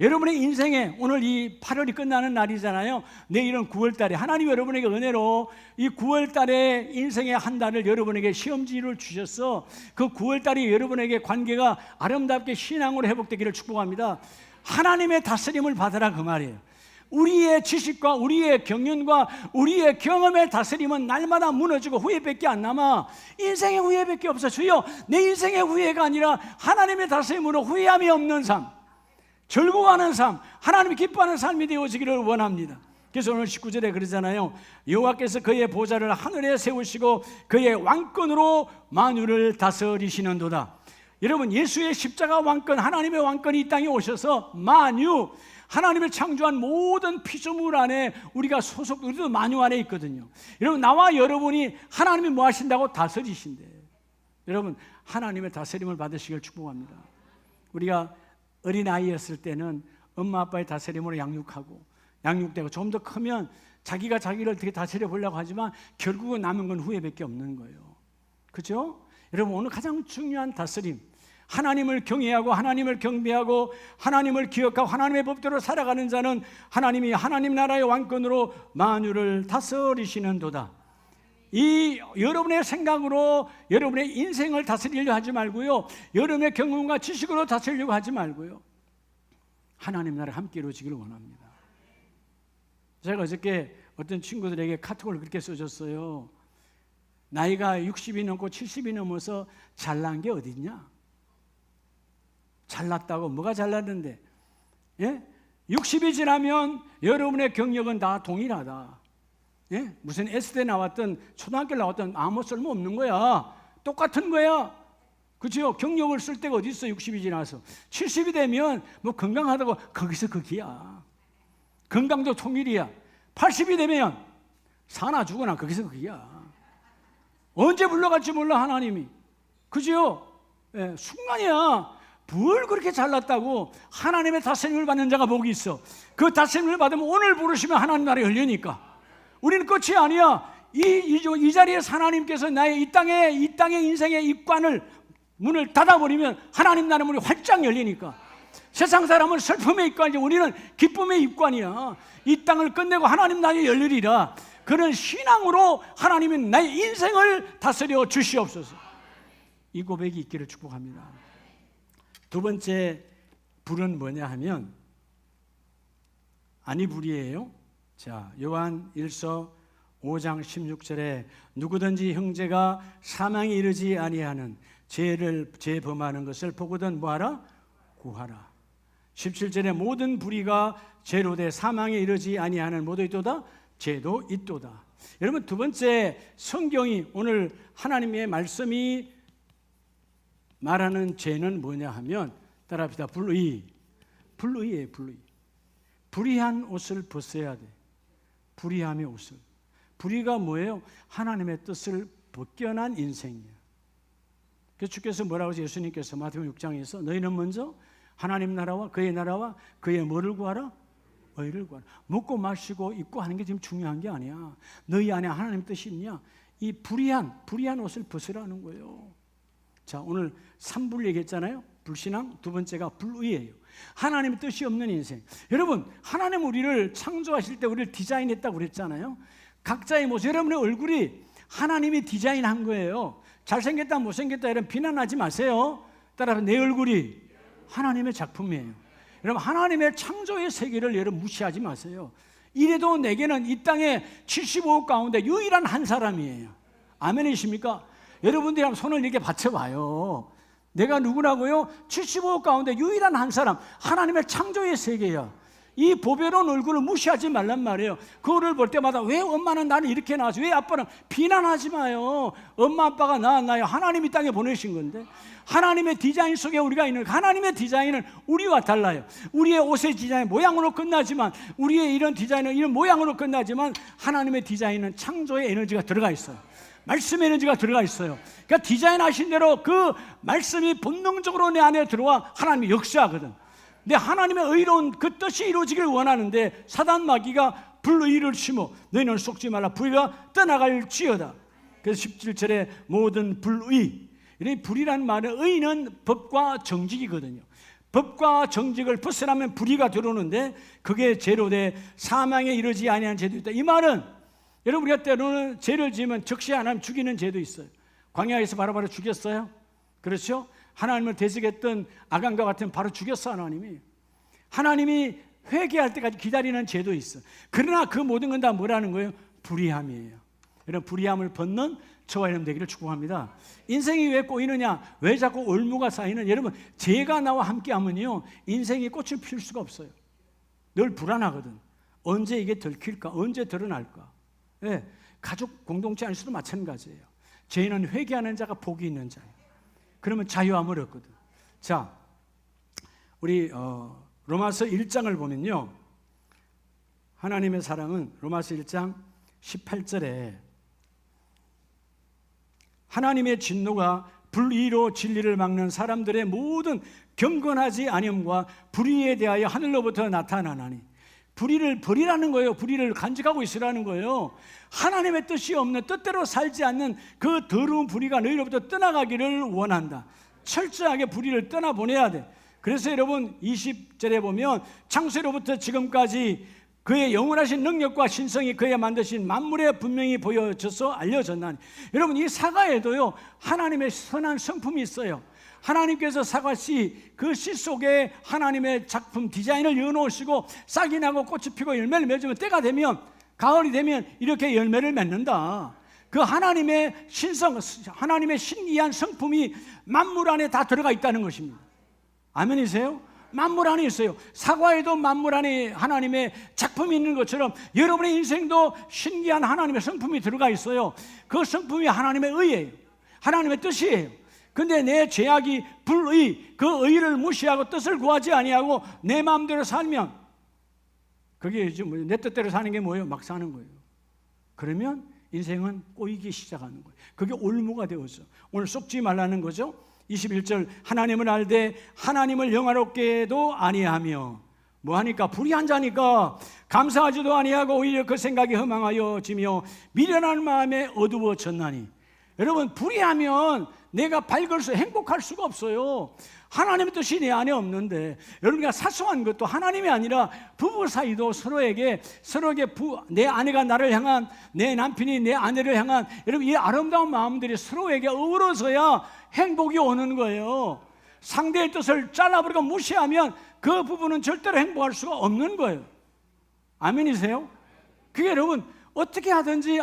여러분의 인생에 오늘 이 8월이 끝나는 날이잖아요. 내일은 9월 달에 하나님 여러분에게 은혜로 이 9월 달에 인생의 한 달을 여러분에게 시험지를 주셔서 그 9월 달이 여러분에게 관계가 아름답게 신앙으로 회복되기를 축복합니다. 하나님의 다스림을 받으라 그 말이에요. 우리의 지식과 우리의 경륜과 우리의 경험의 다스림은 날마다 무너지고 후회밖에 안 남아. 인생의 후회밖에 없어. 주여 내 인생의 후회가 아니라 하나님의 다스림으로 후회함이 없는 삶, 즐거워하는 삶, 하나님이 기뻐하는 삶이 되어지기를 원합니다. 그래서 오늘 19절에 그러잖아요. 여호와께서 그의 보좌를 하늘에 세우시고 그의 왕권으로 만유를 다스리시는도다. 여러분 예수의 십자가 왕권, 하나님의 왕권이 이 땅에 오셔서 만유, 하나님을 창조한 모든 피조물 안에 우리가 우리도 만유 안에 있거든요. 여러분 나와 여러분이 하나님이 뭐 하신다고? 다스리신대. 여러분 하나님의 다스림을 받으시길 축복합니다. 우리가 어린아이였을 때는 엄마 아빠의 다스림으로 양육되고 좀 더 크면 자기가 자기를 어떻게 다스려 보려고 하지만 결국은 남은 건 후회밖에 없는 거예요. 그렇죠? 여러분 오늘 가장 중요한 다스림, 하나님을 경외하고 하나님을 경배하고 하나님을 기억하고 하나님의 법대로 살아가는 자는 하나님이 하나님 나라의 왕권으로 만유를 다스리시는도다. 이 여러분의 생각으로 여러분의 인생을 다스리려고 하지 말고요, 여러분의 경험과 지식으로 다스리려고 하지 말고요, 하나님 나라 함께 이루어지기를 원합니다. 제가 어저께 어떤 친구들에게 카톡을 그렇게 써줬어요. 나이가 60이 넘고 70이 넘어서 잘난 게 어딨냐? 잘났다고 뭐가 잘났는데? 예? 60이 지나면 여러분의 경력은 다 동일하다. 예? 무슨 S대 나왔던 초등학교 나왔던 아무 쓸모 없는 거야. 똑같은 거야. 그렇죠? 경력을 쓸 데가 어디 있어? 60이 지나서 70이 되면 뭐 건강하다고 거기서 거기야. 건강도 통일이야. 80이 되면 사나 죽으나 거기서 거기야. 언제 불러갈지 몰라 하나님이. 그죠? 예, 순간이야. 뭘 그렇게 잘났다고? 하나님의 다스림을 받는 자가 복이 있어. 그 다스림을 받으면 오늘 부르시면 하나님 나라에 열리니까. 우리는 끝이 아니야. 이 자리에서 하나님께서 나의 이 땅의 인생의 입관을 문을 닫아버리면 하나님 나라 문이 활짝 열리니까. 세상 사람은 슬픔의 입관이지 우리는 기쁨의 입관이야. 이 땅을 끝내고 하나님 나라에 열리리라. 그런 신앙으로 하나님이 나의 인생을 다스려 주시옵소서. 이 고백이 있기를 축복합니다. 두 번째 불은 뭐냐 하면 아니 불이에요. 자, 요한 1서 5장 16절에 누구든지 형제가 사망에 이르지 아니하는 죄 범하는 것을 보거든 뭐하라? 구하라. 17절에 모든 불의가 죄로 돼 사망에 이르지 아니하는 모두 있도다? 죄도 있도다. 여러분 두 번째 성경이 오늘 하나님의 말씀이 말하는 죄는 뭐냐 하면 따라합시다. 불의예요. 불의한 옷을 벗어야 돼. 불의함의 옷을. 불의가 뭐예요? 하나님의 뜻을 벗겨난 인생이에요. 그래서 주께서 뭐라고 하세요? 예수님께서 마태복음 6장에서 너희는 먼저 하나님 나라와 그의 뭐를 구하라? 의를 구하라. 먹고 마시고 입고 하는 게 지금 중요한 게 아니야. 너희 안에 하나님 뜻이 있냐? 이 불의한 옷을 벗으라는 거예요. 자, 오늘 3불 얘기했잖아요. 불신앙, 두 번째가 불의예요. 하나님의 뜻이 없는 인생. 여러분, 하나님 우리를 창조하실 때 우리를 디자인했다고 그랬잖아요. 각자의 모습, 여러분의 얼굴이 하나님이 디자인한 거예요. 잘생겼다 못생겼다 이런 비난하지 마세요. 따라서 내 얼굴이 하나님의 작품이에요. 여러분, 하나님의 창조의 세계를 여러분 무시하지 마세요. 이래도 내게는 이 땅에 75억 가운데 유일한 한 사람이에요. 아멘이십니까? 여러분들이 한번 손을 이렇게 받쳐봐요. 내가 누구라고요? 75억 가운데 유일한 한 사람, 하나님의 창조의 세계야. 이 보배로운 얼굴을 무시하지 말란 말이에요. 그거를 볼 때마다 왜 엄마는 나를 이렇게 낳았어? 왜 아빠는? 비난하지 마요. 엄마 아빠가 낳았나요? 하나님이 땅에 보내신 건데. 하나님의 디자인 속에 우리가 있는, 하나님의 디자인은 우리와 달라요. 우리의 옷의 디자인 모양으로 끝나지만, 우리의 이런 디자인은 이런 모양으로 끝나지만, 하나님의 디자인은 창조의 에너지가 들어가 있어요. 말씀의 에너지가 들어가 있어요. 그러니까 디자인하신 대로 그 말씀이 본능적으로 내 안에 들어와 하나님이 역사하거든. 근데 하나님의 의로운 그 뜻이 이루어지길 원하는데 사단 마귀가 불의를 심어 너희는 속지 말라 불의가 떠나갈지어다. 그래서 17절에 모든 불의, 이 불의란 말은 의는 법과 정직이거든요. 법과 정직을 벗어나면 불의가 들어오는데 그게 죄로 돼 사망에 이르지 아니한 죄도 있다. 이 말은 여러분 우리가 때로는 죄를 지으면 적시 안 하면 죽이는 죄도 있어요. 광야에서 바로 죽였어요. 그렇죠? 하나님을 대적했던 아간과 같은 바로 죽였어. 하나님이 회개할 때까지 기다리는 죄도 있어. 그러나 그 모든 건 다 뭐라는 거예요? 불의함이에요. 여러분, 불의함을 벗는 저와 여러분 되기를 축복합니다. 인생이 왜 꼬이느냐? 왜 자꾸 올무가 쌓이는? 여러분, 죄가 나와 함께하면요 인생이 꽃을 피울 수가 없어요. 늘 불안하거든. 언제 이게 들킬까? 언제 드러날까? 네, 가족 공동체 안에서도 마찬가지예요. 죄는 회개하는 자가 복이 있는 자예요. 그러면 자유함을 얻거든. 자, 우리 로마서 1장을 보면요, 하나님의 사랑은 로마서 1장 18절에 하나님의 진노가 불의로 진리를 막는 사람들의 모든 경건하지 아니함과 불의에 대하여 하늘로부터 나타나나니. 불의를 버리라는 거예요. 불의를 간직하고 있으라는 거예요. 하나님의 뜻이 없는, 뜻대로 살지 않는 그 더러운 불의가 너희로부터 떠나가기를 원한다. 철저하게 불의를 떠나보내야 돼. 그래서 여러분 20절에 보면 창세로부터 지금까지 그의 영원하신 능력과 신성이 그의 만드신 만물에 분명히 보여져서 알려졌나니. 여러분, 이 사과에도요 하나님의 선한 성품이 있어요. 하나님께서 사과씨, 그 씨 속에 하나님의 작품 디자인을 넣어놓으시고 싹이 나고 꽃이 피고 열매를 맺으면 때가 되면, 가을이 되면 이렇게 열매를 맺는다. 그 하나님의 신성, 하나님의 신기한 성품이 만물 안에 다 들어가 있다는 것입니다. 아멘이세요? 만물 안에 있어요. 사과에도 만물 안에 하나님의 작품이 있는 것처럼 여러분의 인생도 신기한 하나님의 성품이 들어가 있어요. 그 성품이 하나님의 의예요. 하나님의 뜻이에요. 근데 내 죄악이 불의, 그 의를 무시하고 뜻을 구하지 아니하고 내 마음대로 살면, 그게 지금 내 뜻대로 사는 게 뭐예요? 막 사는 거예요. 그러면 인생은 꼬이기 시작하는 거예요. 그게 올무가 되어서 오늘 속지 말라는 거죠. 21절, 하나님을 알되 하나님을 영화롭게도 아니하며, 뭐하니까? 불의한 자니까 감사하지도 아니하고 오히려 그 생각이 허망하여지며 미련한 마음에 어두워졌나니. 여러분, 불의하면 내가 밝을 수, 행복할 수가 없어요. 하나님의 뜻이 내 안에 없는데, 여러분과 사소한 것도 하나님이 아니라 부부 사이도 서로에게 내 아내가 나를 향한, 내 남편이 내 아내를 향한, 여러분 이 아름다운 마음들이 서로에게 어우러져야 행복이 오는 거예요. 상대의 뜻을 잘라버리고 무시하면 그 부부는 절대로 행복할 수가 없는 거예요. 아멘이세요? 그게 여러분 어떻게 하든지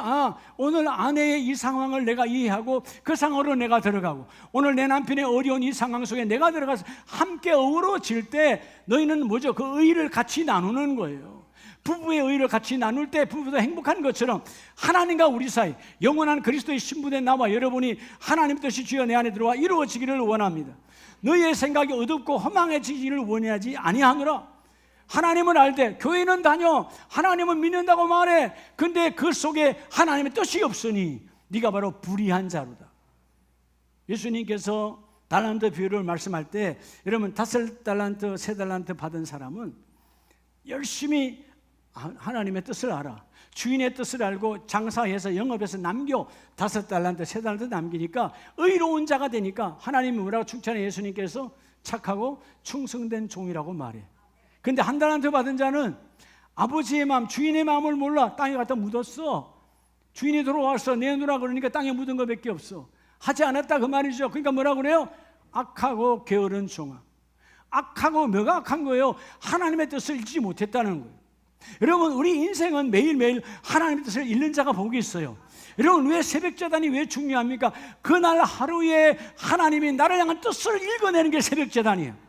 오늘 아내의 이 상황을 내가 이해하고 그 상황으로 내가 들어가고, 오늘 내 남편의 어려운 이 상황 속에 내가 들어가서 함께 어우러질 때 너희는 뭐죠? 그 의의를 같이 나누는 거예요. 부부의 의의를 같이 나눌 때 부부도 행복한 것처럼 하나님과 우리 사이, 영원한 그리스도의 신분의 나와 여러분이 하나님 뜻이 주여 내 안에 들어와 이루어지기를 원합니다. 너희의 생각이 어둡고 허망해지기를 원하지 아니하노라. 하나님은 알되 교회는 다녀 하나님은 믿는다고 말해. 근데 그 속에 하나님의 뜻이 없으니 네가 바로 불의한 자로다. 예수님께서 달란트 비유를 말씀할 때 여러분 5달란트, 3달란트 받은 사람은 열심히 하나님의 뜻을 알아. 주인의 뜻을 알고 장사해서 영업해서 남겨 5달란트, 3달란트 남기니까 의로운 자가 되니까 하나님이 뭐라고 칭찬해? 예수님께서 착하고 충성된 종이라고 말해. 근데 1달란트 받은 자는 아버지의 마음, 주인의 마음을 몰라 땅에 갖다 묻었어. 주인이 들어와서 내놓으라 그러니까 땅에 묻은 것밖에 없어. 하지 않았다 그 말이죠. 그러니까 뭐라고 그래요? 악하고 게으른 종아. 악하고 뭐가 악한 거예요? 하나님의 뜻을 읽지 못했다는 거예요. 여러분, 우리 인생은 매일매일 하나님의 뜻을 읽는 자가 복이 있어요. 여러분, 왜 새벽제단이 왜 중요합니까? 그날 하루에 하나님이 나를 향한 뜻을 읽어내는 게 새벽제단이에요.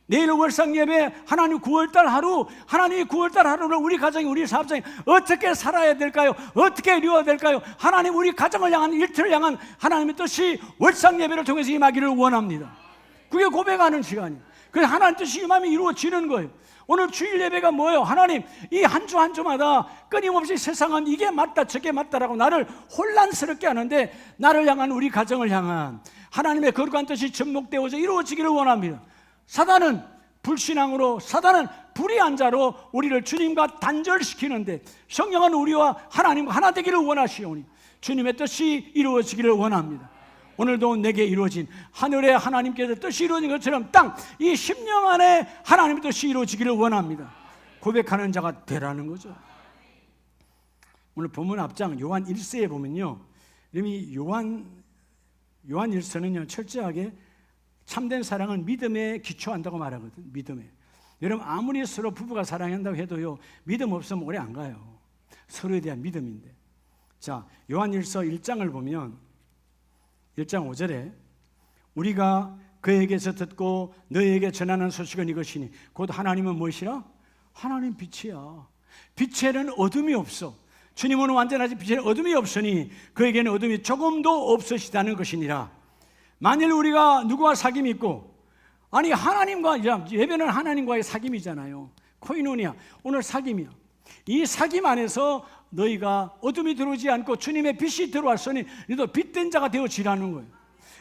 내일 월상예배 하나님 9월달 하루, 하나님이 9월달 하루를 우리 가정이, 우리 사업장이 어떻게 살아야 될까요? 어떻게 이루어야 될까요? 하나님 우리 가정을 향한, 일터를 향한 하나님의 뜻이 월상예배를 통해서 임하기를 원합니다. 그게 고백하는 시간이에요. 그래서 하나님 뜻이 임하면 이루어지는 거예요. 오늘 주일 예배가 뭐예요? 하나님, 이 한 주 한 주마다 끊임없이 세상은 이게 맞다 저게 맞다라고 나를 혼란스럽게 하는데 나를 향한, 우리 가정을 향한 하나님의 거룩한 뜻이 접목되어서 이루어지기를 원합니다. 사단은 불신앙으로, 사단은 불의한 자로 우리를 주님과 단절시키는데 성령은 우리와 하나님과 하나 되기를 원하시오니 주님의 뜻이 이루어지기를 원합니다. 오늘도 내게 이루어진 하늘의 하나님께서 뜻이 이루어진 것처럼 땅, 이 심령 안에 하나님의 뜻이 이루어지기를 원합니다. 고백하는 자가 되라는 거죠. 오늘 본문 앞장 요한 1서에 보면요, 이름이 요한 1서는요 철저하게 참된 사랑은 믿음에 기초한다고 말하거든. 믿음에. 여러분, 아무리 서로 부부가 사랑한다고 해도요 믿음 없으면 오래 안 가요. 서로에 대한 믿음인데. 자, 요한 1서 1장을 보면 1장 5절에 우리가 그에게서 듣고 너희에게 전하는 소식은 이것이니 곧 하나님은 무엇이라? 하나님 빛이야. 빛에는 어둠이 없어. 주님은 완전하지 빛에는 어둠이 없으니 그에게는 어둠이 조금도 없으시다는 것이니라. 만일 우리가 누구와 사귐이 있고, 아니 하나님과, 예배는 하나님과의 사귐이잖아요. 코이노니아, 오늘 사귐이야. 이 사귐 안에서 너희가 어둠이 들어오지 않고 주님의 빛이 들어왔으니 너희도 빛된 자가 되어지라는 거예요.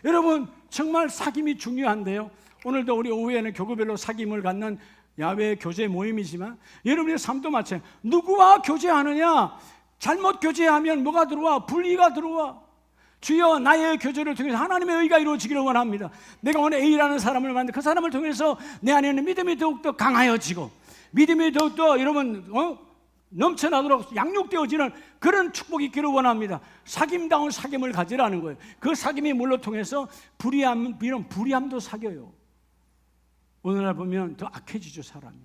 여러분, 정말 사귐이 중요한데요. 오늘도 우리 오후에는 교구별로 사귐을 갖는 야외 교제 모임이지만 여러분의 삶도 마찬가지예요. 누구와 교제하느냐? 잘못 교제하면 뭐가 들어와? 불의가 들어와. 주여, 나의 교제를 통해서 하나님의 의가 이루어지기를 원합니다. 내가 오늘 A라는 사람을 만나 그 사람을 통해서 내 안에 있는 믿음이 더욱더 강하여지고 믿음이 더욱더 여러분 넘쳐나도록 양육되어지는 그런 축복이 있기를 원합니다. 사귐다운 사귐을 가지라는 거예요. 그 사귐이 물로 통해서 이런 불의함도 사겨요. 오늘날 보면 더 악해지죠. 사람이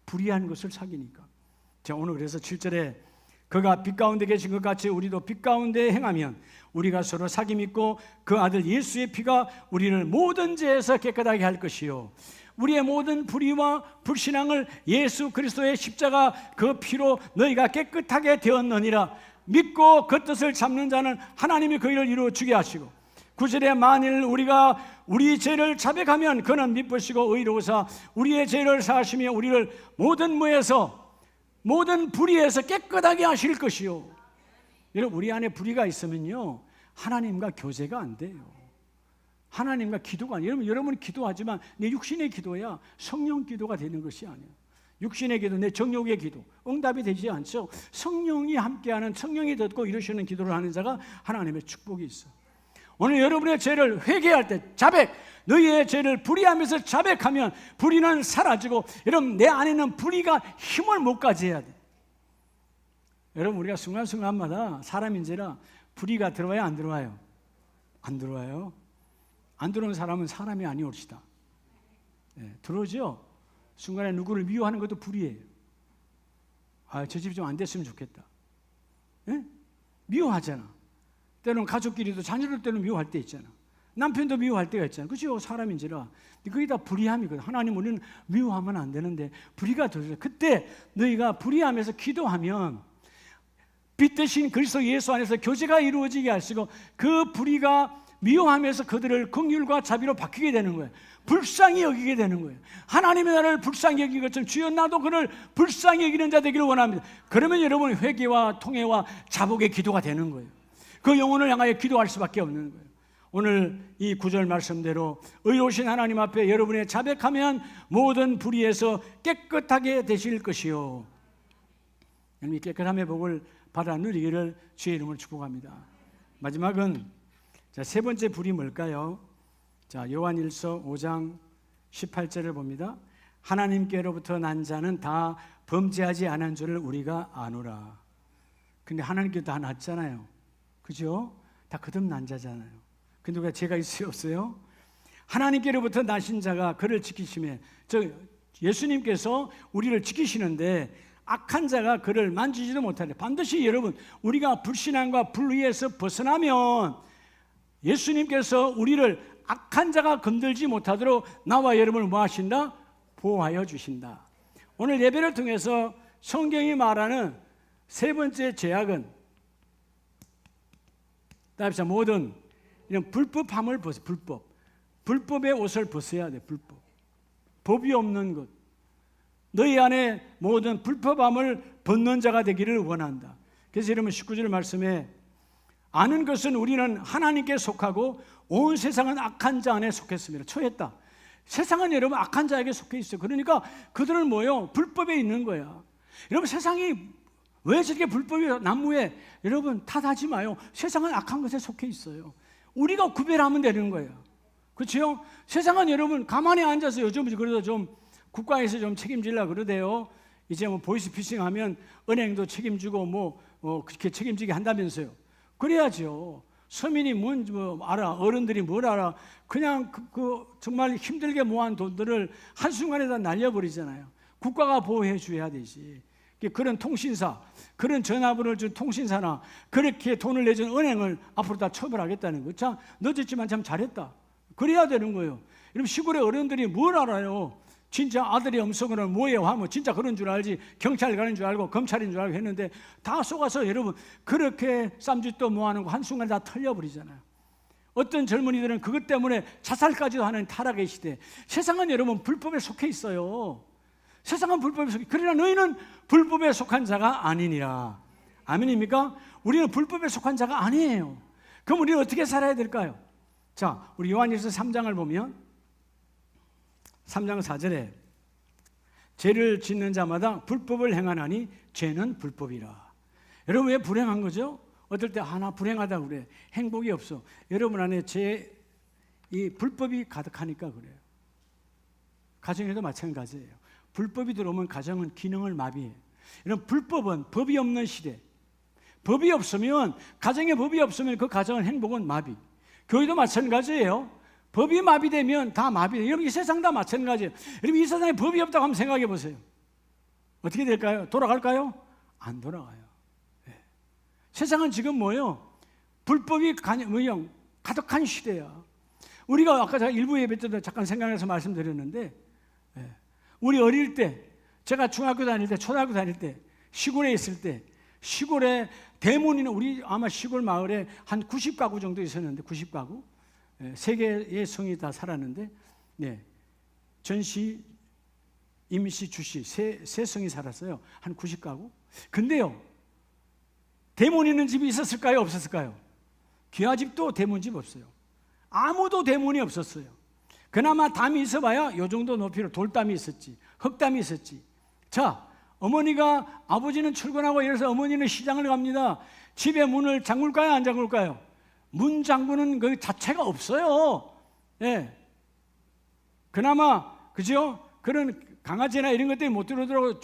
불의한 것을 사귀니까. 자, 오늘 그래서 7절에 그가 빛 가운데 계신 것 같이 우리도 빛 가운데 행하면 우리가 서로 사귐 있고 그 아들 예수의 피가 우리를 모든 죄에서 깨끗하게 할 것이요 우리의 모든 불의와 불신앙을 예수 그리스도의 십자가 그 피로 너희가 깨끗하게 되었느니라. 믿고 그 뜻을 잡는 자는 하나님이 그 일을 이루어 주게 하시고 9절에 만일 우리가 우리 죄를 자백하면 그는 미쁘시고 의로우사 우리의 죄를 사하시며 우리를 모든 무에서 모든 불의에서 깨끗하게 하실 것이요. 여러분, 우리 안에 불의가 있으면요 하나님과 교제가 안 돼요. 하나님과 기도가 아니에요. 여러분 기도하지만 내 육신의 기도야 성령 기도가 되는 것이 아니에요. 육신의 기도, 내 정욕의 기도 응답이 되지 않죠. 성령이 함께하는, 성령이 듣고 이루시는 기도를 하는 자가 하나님의 축복이 있어. 오늘 여러분의 죄를 회개할 때 자백, 너희의 죄를 불의하면서 자백하면 불의는 사라지고, 여러분 내 안에는 불의가 힘을 못 가져야 돼. 여러분, 우리가 순간순간마다 사람인지라 불의가 들어와요, 안 들어와요? 안 들어와요. 안 들어오는 사람은 사람이 아니올시다. 네, 들어오죠. 순간에 누구를 미워하는 것도 불의예요. 아, 저 집 좀 안 됐으면 좋겠다. 네? 미워하잖아. 때로는 가족끼리도 자녀들 때는 미워할 때 있잖아. 남편도 미워할 때가 있잖아. 그렇죠? 사람인지라. 그게 다 불의함이거든. 하나님, 우리는 미워하면 안 되는데 불의가 들어요. 그때 너희가 불의하면서 기도하면 빛 대신 그리스도 예수 안에서 교제가 이루어지게 하시고 그 불의가 미워하면서 그들을 긍휼과 자비로 바뀌게 되는 거예요. 불쌍히 여기게 되는 거예요. 하나님의 나를 불쌍히 여긴 것처럼 주여 나도 그를 불쌍히 여기는 자 되기를 원합니다. 그러면 여러분 회개와 통회와 자복의 기도가 되는 거예요. 그 영혼을 향하여 기도할 수밖에 없는 거예요. 오늘 이 구절 말씀대로 의로우신 하나님 앞에 여러분의 자백하면 모든 불의에서 깨끗하게 되실 것이요. 여러분이 깨끗함의 복을 받아 누리기를 주의 이름으로 축복합니다. 마지막은 세 번째 불이 뭘까요? 요한일서 5장 18절을 봅니다. 하나님께로부터 난 자는 다 범죄하지 않은 줄을 우리가 아노라. 근데 하나님께 다 났잖아요. 그죠? 다 거듭 난 자잖아요. 근데 왜 죄가 있어요, 없어요? 하나님께로부터 나신 자가 그를 지키시며, 예수님께서 우리를 지키시는데 악한 자가 그를 만지지도 못하네. 반드시 여러분, 우리가 불신앙과 불의에서 벗어나면 예수님께서 우리를 악한 자가 건들지 못하도록 나와 여러분을 뭐 하신다? 보호하여 주신다. 오늘 예배를 통해서 성경이 말하는 세 번째 죄악은, 따라서 모든 이런 불법함을 벗어, 불법의 옷을 벗어야 돼. 법이 없는 것, 너희 안에 모든 불법함을 벗는 자가 되기를 원한다. 그래서 여러분 19절 말씀에 아는 것은 우리는 하나님께 속하고 온 세상은 악한 자 안에 속했습니다. 초했다. 세상은 여러분 악한 자에게 속해 있어요. 그러니까 그들은 뭐요? 불법에 있는 거야. 여러분 세상이 왜 저렇게 불법이 난무해? 여러분 탓하지 마요. 세상은 악한 것에 속해 있어요. 우리가 구별하면 되는 거예요. 그렇죠? 세상은 여러분 가만히 앉아서 요즘 그래도 좀 국가에서 좀 책임질라 그러대요. 이제 뭐 보이스피싱 하면 은행도 책임지고 그렇게 책임지게 한다면서요. 그래야죠. 서민이 뭐 알아, 어른들이 뭘 알아. 그냥 정말 힘들게 모은 돈들을 한순간에 다 날려버리잖아요. 국가가 보호해 줘야 되지. 그런 통신사, 그런 전화번호를 준 통신사나 그렇게 돈을 내준 은행을 앞으로 다 처벌하겠다는 거. 참 늦었지만 참 잘했다. 그래야 되는 거예요. 여러분 시골의 어른들이 뭘 알아요? 진짜 아들이 음성으로 뭐예요 하면 진짜 그런 줄 알지. 경찰 가는 줄 알고 검찰인 줄 알고 했는데 다 속아서 여러분 그렇게 쌈짓도 모아놓은 거 한순간에 다 털려버리잖아요. 어떤 젊은이들은 그것 때문에 자살까지도 하는 타락의 시대. 세상은 여러분 불법에 속해 있어요. 세상은 불법에 속해. 그러나 너희는 불법에 속한 자가 아니니라. 아멘입니까? 우리는 불법에 속한 자가 아니에요. 그럼 우리는 어떻게 살아야 될까요? 자, 우리 요한일서 3장을 보면 3장 4절에 죄를 짓는 자마다 불법을 행하나니 죄는 불법이라. 여러분 왜 불행한 거죠? 어떨 때 나 불행하다 그래. 행복이 없어. 여러분 안에 이 불법이 가득하니까 그래요. 가정에도 마찬가지예요. 불법이 들어오면 가정은 기능을 마비해요. 여러분 불법은 법이 없는 시대. 법이 없으면, 가정에 법이 없으면 그 가정은 행복은 마비. 교회도 마찬가지예요. 법이 마비되면 다 마비돼요. 여러분 이 세상 다 마찬가지예요. 여러분 이 세상에 법이 없다고 한번 생각해 보세요. 어떻게 될까요? 돌아갈까요? 안 돌아가요. 네. 세상은 지금 뭐예요? 불법이 가득한 시대야. 우리가 아까 제가 일부 예배 때도 잠깐 생각해서 말씀드렸는데, 네. 우리 어릴 때, 제가 중학교 다닐 때, 초등학교 다닐 때, 시골에 있을 때, 시골에 대문이나 우리 아마 시골 마을에 한 90가구 정도 있었는데 90가구 3개의 성이 다 살았는데 전시, 임시, 주시 세 성이 살았어요. 한 90가구. 근데요 대문 있는 집이 있었을까요? 없었을까요? 귀하집도 대문집 없어요. 아무도 대문이 없었어요. 그나마 담이 있어봐야 요 정도 높이로 돌담이 있었지, 흙담이 있었지. 자, 어머니가, 아버지는 출근하고 이래서 어머니는 시장을 갑니다. 집에 문을 잠글까요? 안 잠글까요? 문 잠그는 그 자체가 없어요. 예. 그나마, 그죠? 그런 강아지나 이런 것들이 못 들어오더라고,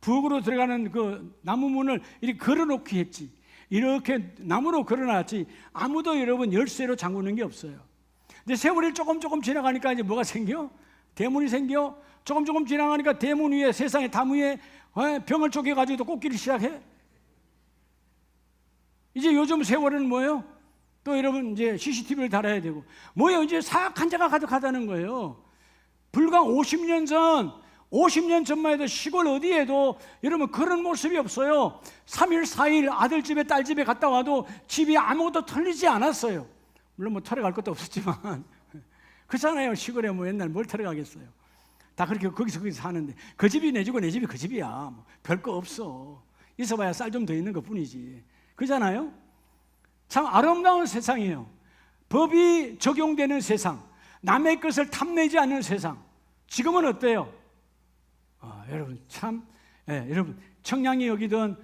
부엌으로 들어가는 그 나무 문을 이렇게 걸어놓기 했지. 이렇게 나무로 걸어놨지. 아무도 여러분 열쇠로 잠그는 게 없어요. 근데 세월이 조금 지나가니까 이제 뭐가 생겨? 대문이 생겨. 조금 지나가니까 대문 위에, 세상의 담 위에 병을 쪼개가지고 꽂기를 시작해. 이제 요즘 세월은 뭐예요? 또 여러분 이제 CCTV를 달아야 되고 뭐예요? 이제 사악한 자가 가득하다는 거예요. 불과 50년 전 50년 전만 해도 시골 어디에도 여러분 그런 모습이 없어요. 3일 4일 아들 집에 딸 집에 갔다 와도 집이 아무것도 털리지 않았어요. 물론 뭐 털어갈 것도 없었지만 그렇잖아요. 시골에 뭐 옛날 뭘 털어가겠어요. 다 그렇게 거기서 사는데 그 집이 내 집이고 내 집이 그 집이야. 뭐 별거 없어. 있어봐야 쌀 좀 더 있는 것 뿐이지. 그렇잖아요. 참 아름다운 세상이에요. 법이 적용되는 세상, 남의 것을 탐내지 않는 세상. 지금은 어때요? 여러분 참 여러분 청량리 여기든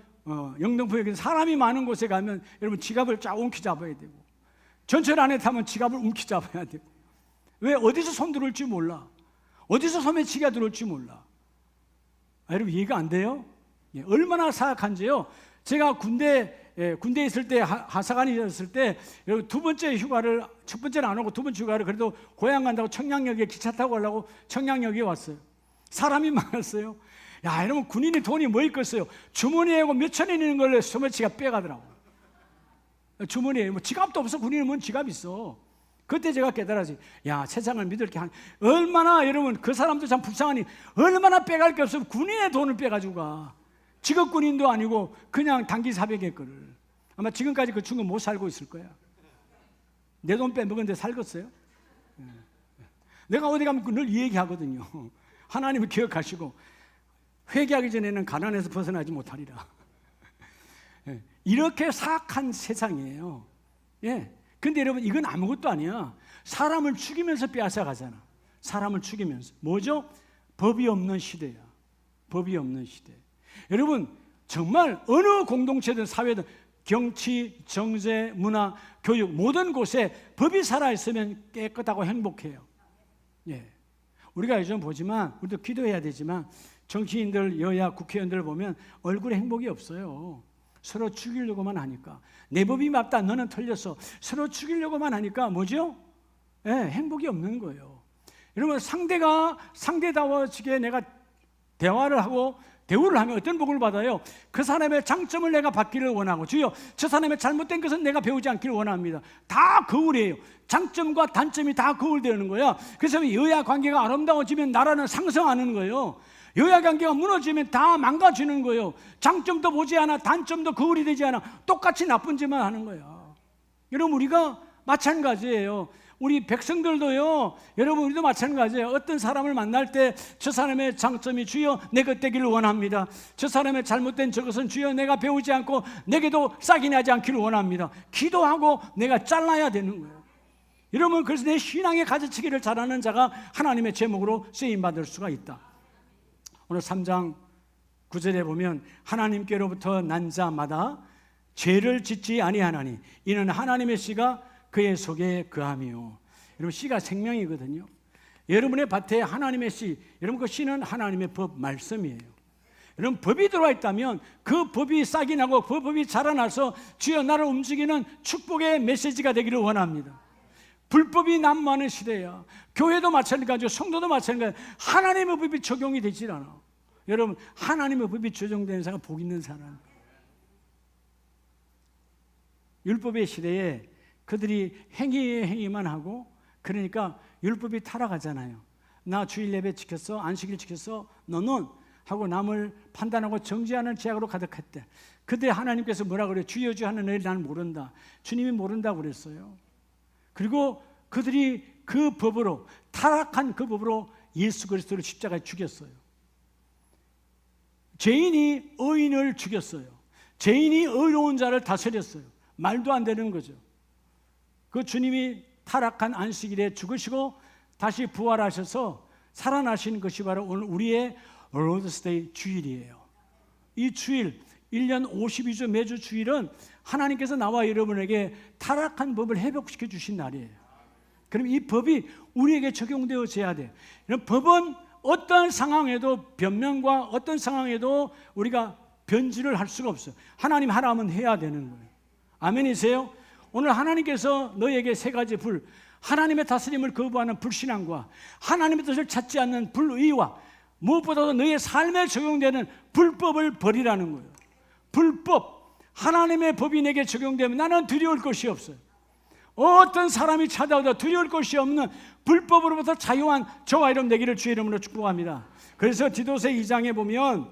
영등포 여기든 사람이 많은 곳에 가면 여러분 지갑을 쫙 움키 잡아야 되고 전철 안에 타면 지갑을 움키 잡아야 되고 왜? 어디서 손 들어올지 몰라. 어디서 소매치기가 들어올지 몰라. 여러분 이해가 안 돼요? 얼마나 사악한지요. 제가 군대에 있을 때 하사관이었을 때 여러분 두 번째 휴가를 첫 번째는 안 오고 두 번째 휴가를 그래도 고향 간다고 청량역에 기차 타고 가려고 청량역에 왔어요. 사람이 많았어요. 야, 이러면 군인이 돈이 뭐 있겠어요? 주머니에 몇천 원 있는 걸 소매치기가 빼가더라고. 주머니에 뭐 지갑도 없어. 군인은 뭔 지갑 있어. 그때 제가 깨달았지. 야, 세상을 믿을 게 얼마나 여러분 그 사람도 참 불쌍하니 얼마나 빼갈 게 없으면 군인의 돈을 빼가지고 가. 직업 군인도 아니고 그냥 단기 사백의 거를. 아마 지금까지 그 친구 못 살고 있을 거야. 내 돈 빼먹었는데 살겠어요? 내가 어디 가면 늘 이 얘기하거든요. 하나님을 기억하시고 회개하기 전에는 가난에서 벗어나지 못하리라. 이렇게 사악한 세상이에요. 근데 여러분 이건 아무것도 아니야. 사람을 죽이면서 빼앗아 가잖아. 사람을 죽이면서. 뭐죠? 법이 없는 시대야. 법이 없는 시대. 여러분 정말 어느 공동체든 사회든 정치, 정세, 문화, 교육 모든 곳에 법이 살아있으면 깨끗하고 행복해요. 우리가 요즘 보지만 우리도 기도해야 되지만 정치인들, 여야, 국회의원들 보면 얼굴에 행복이 없어요. 서로 죽이려고만 하니까. 내 법이 맞다, 너는 틀렸어. 서로 죽이려고만 하니까 뭐죠? 행복이 없는 거예요. 여러분 상대가 상대다워지게 내가 대화를 하고 대우를 하면 어떤 복을 받아요? 그 사람의 장점을 내가 받기를 원하고 주여 저 사람의 잘못된 것은 내가 배우지 않기를 원합니다. 다 거울이에요. 장점과 단점이 다 거울되는 거야. 그래서 여야 관계가 아름다워지면 나라는 상승하는 거예요. 여야 관계가 무너지면 다 망가지는 거예요. 장점도 보지 않아, 단점도 거울이 되지 않아. 똑같이 나쁜 짓만 하는 거야. 여러분 우리가 마찬가지예요. 우리 백성들도요, 여러분 우리도 마찬가지예요. 어떤 사람을 만날 때 저 사람의 장점이 주여 내 것 되기를 원합니다. 저 사람의 잘못된 저것은 주여 내가 배우지 않고 내게도 싹이 나지 않기를 원합니다. 기도하고 내가 잘라야 되는 거예요. 여러분 그래서 내 신앙의 가지치기를 잘하는 자가 하나님의 제목으로 쓰임받을 수가 있다. 오늘 3장 9절에 보면 하나님께로부터 난 자마다 죄를 짓지 아니하나니 이는 하나님의 씨가 그의 속에 거함이요. 여러분 씨가 생명이거든요. 여러분의 밭에 하나님의 씨, 여러분 그 씨는 하나님의 법 말씀이에요. 여러분 법이 들어와 있다면 그 법이 싹이 나고 그 법이 자라나서 주여 나를 움직이는 축복의 메시지가 되기를 원합니다. 불법이 난무하는 시대야. 교회도 마찬가지고 성도도 마찬가지고 하나님의 법이 적용이 되질 않아. 여러분 하나님의 법이 적용되는 사람 복 있는 사람. 율법의 시대에 그들이 행위만 하고 그러니까 율법이 타락하잖아요. 나 주일 예배 지켰어, 안식일 지켰어, 너는 하고 남을 판단하고 정죄하는 죄악으로 가득했대. 그때 하나님께서 뭐라 그래요? 주여 주 하는 너희를 나는 모른다. 주님이 모른다고 그랬어요. 그리고 그들이 그 법으로 타락한 그 법으로 예수 그리스도를 십자가에 죽였어요. 죄인이 의인을 죽였어요. 죄인이 의로운 자를 다스렸어요. 말도 안 되는 거죠. 그 주님이 타락한 안식일에 죽으시고 다시 부활하셔서 살아나신 것이 바로 오늘 우리의 로드스데이 주일이에요. 이 주일 1년 52주 매주 주일은 하나님께서 나와 여러분에게 타락한 법을 회복시켜 주신 날이에요. 그럼 이 법이 우리에게 적용되어져야 돼요. 법은 어떤 상황에도 변명과 어떤 상황에도 우리가 변질을 할 수가 없어요. 하나님 하라면 해야 되는 거예요. 아멘이세요? 오늘 하나님께서 너에게 세 가지 불, 하나님의 다스림을 거부하는 불신앙과 하나님의 뜻을 찾지 않는 불의와 무엇보다도 너의 삶에 적용되는 불법을 버리라는 거예요. 불법, 하나님의 법이 내게 적용되면 나는 두려울 것이 없어요. 어떤 사람이 찾아오다 두려울 것이 없는 불법으로부터 자유한 저와 여러분 되기를 주의 이름으로 축복합니다. 그래서 디도서 2장에 보면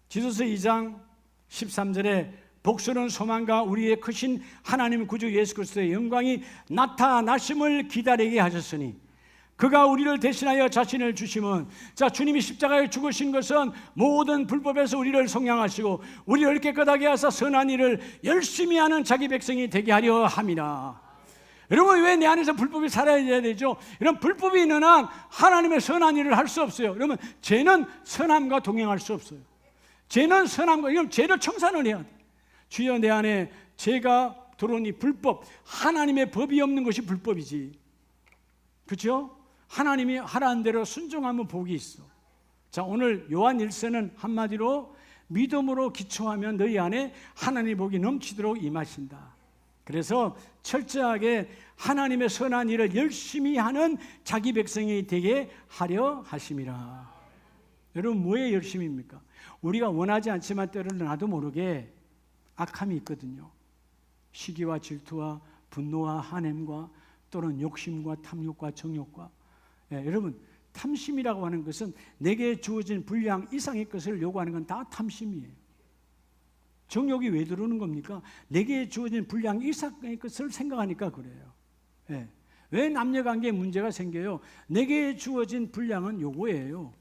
디도서 2장 13절에 복수는 소망과 우리의 크신 하나님 구주 예수 그리스도의 영광이 나타나심을 기다리게 하셨으니 그가 우리를 대신하여 자신을 주심은, 자, 주님이 십자가에 죽으신 것은 모든 불법에서 우리를 속량하시고 우리를 깨끗하게 하사 선한 일을 열심히 하는 자기 백성이 되게 하려 함이라. 여러분, 왜 내 안에서 불법이 살아야 되죠? 이런 불법이 있는 한 하나님의 선한 일을 할 수 없어요. 여러분, 죄는 선함과 동행할 수 없어요. 죄는 선함과, 이건 죄를 청산을 해야 돼. 주여, 내 안에 죄가 들어온 이 불법, 하나님의 법이 없는 것이 불법이지. 그렇죠? 하나님이 하라는 대로 순종하면 복이 있어. 자, 오늘 요한 1서는 한마디로 믿음으로 기초하면 너희 안에 하나님의 복이 넘치도록 임하신다. 그래서 철저하게 하나님의 선한 일을 열심히 하는 자기 백성이 되게 하려 하심이라. 여러분, 뭐에 열심입니까? 우리가 원하지 않지만 때로는 나도 모르게 악함이 있거든요. 시기와 질투와 분노와 한햄과 또는 욕심과 탐욕과 정욕과, 여러분, 탐심이라고 하는 것은 내게 주어진 분량 이상의 것을 요구하는 건 다 탐심이에요. 정욕이 왜 들어오는 겁니까? 내게 주어진 분량 이상의 것을 생각하니까 그래요. 왜 남녀관계에 문제가 생겨요? 내게 주어진 분량은 요거예요.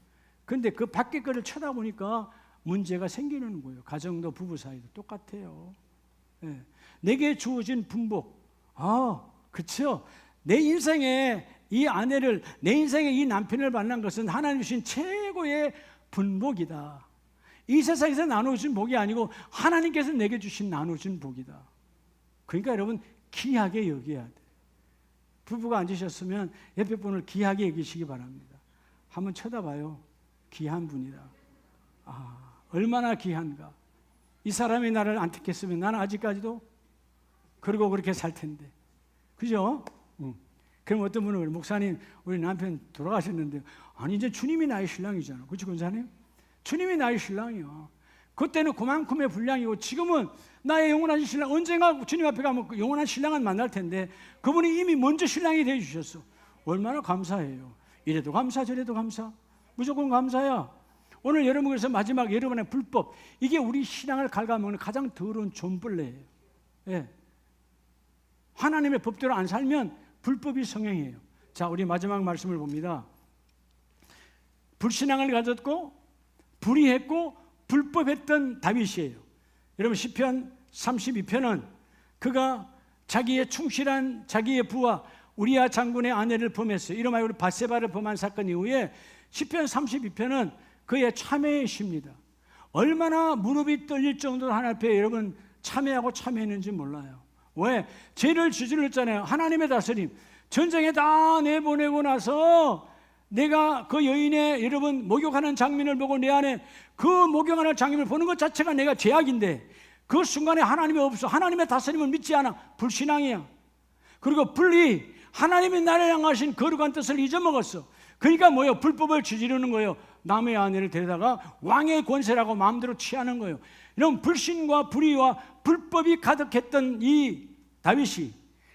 그런데 그 밖의 거를 쳐다보니까 문제가 생기는 거예요. 가정도 부부 사이도 똑같아요. 내게 주어진 분복, 그렇죠? 내 인생에 이 아내를, 내 인생에 이 남편을 만난 것은 하나님 주신 최고의 분복이다. 이 세상에서 나눠준 복이 아니고 하나님께서 내게 주신 나눠준 복이다. 그러니까 여러분, 귀하게 여겨야 돼. 부부가 앉으셨으면 옆에 분을 귀하게 여기시기 바랍니다. 한번 쳐다봐요. 귀한 분이다. 얼마나 귀한가. 이 사람이 나를 안 택했으면 나는 아직까지도 그러고 그렇게 살 텐데. 그죠? 그럼 어떤 분은, 목사님, 우리 남편 돌아가셨는데, 아니, 이제 주님이 나의 신랑이잖아. 그렇지, 권사님? 주님이 나의 신랑이야. 그때는 그만큼의 분량이고, 지금은 나의 영원한 신랑, 언젠가 주님 앞에 가면 그 영원한 신랑은 만날 텐데, 그분이 이미 먼저 신랑이 되어 주셨어. 얼마나 감사해요. 이래도 감사, 저래도 감사. 무조건 감사야. 오늘 여러분, 그래서 마지막 여러분의 불법, 이게 우리 신앙을 갉아먹는 가장 더러운 존벌레예요. 하나님의 법대로 안 살면 불법이 성행이에요. 자, 우리 마지막 말씀을 봅니다. 불신앙을 가졌고 불의했고 불법했던 다윗이에요. 여러분, 시편 32편은 그가 자기의 충실한 자기의 부하 우리야 장군의 아내를 범했어요. 이름하여 우리 밧세바를 범한 사건 이후에 시편 32편은 그의 참회의 시입니다. 얼마나 무릎이 떨릴 정도로 하나님 앞에 여러분 참회하고 참회했는지 몰라요. 왜? 죄를 저질렀잖아요. 하나님의 다스림. 전쟁에 다 내보내고 나서 내가 그 여인의 여러분 목욕하는 장면을 보고 내 안에 그 목욕하는 장면을 보는 것 자체가 내가 죄악인데, 그 순간에 하나님이 없어. 하나님의 다스림을 믿지 않아. 불신앙이야. 그리고 불의, 하나님이 나를 향하신 거룩한 뜻을 잊어먹었어. 그러니까 뭐예요? 불법을 저지르는 거예요. 남의 아내를 데려다가 왕의 권세라고 마음대로 취하는 거예요. 이런 불신과 불의와 불법이 가득했던 이 다윗이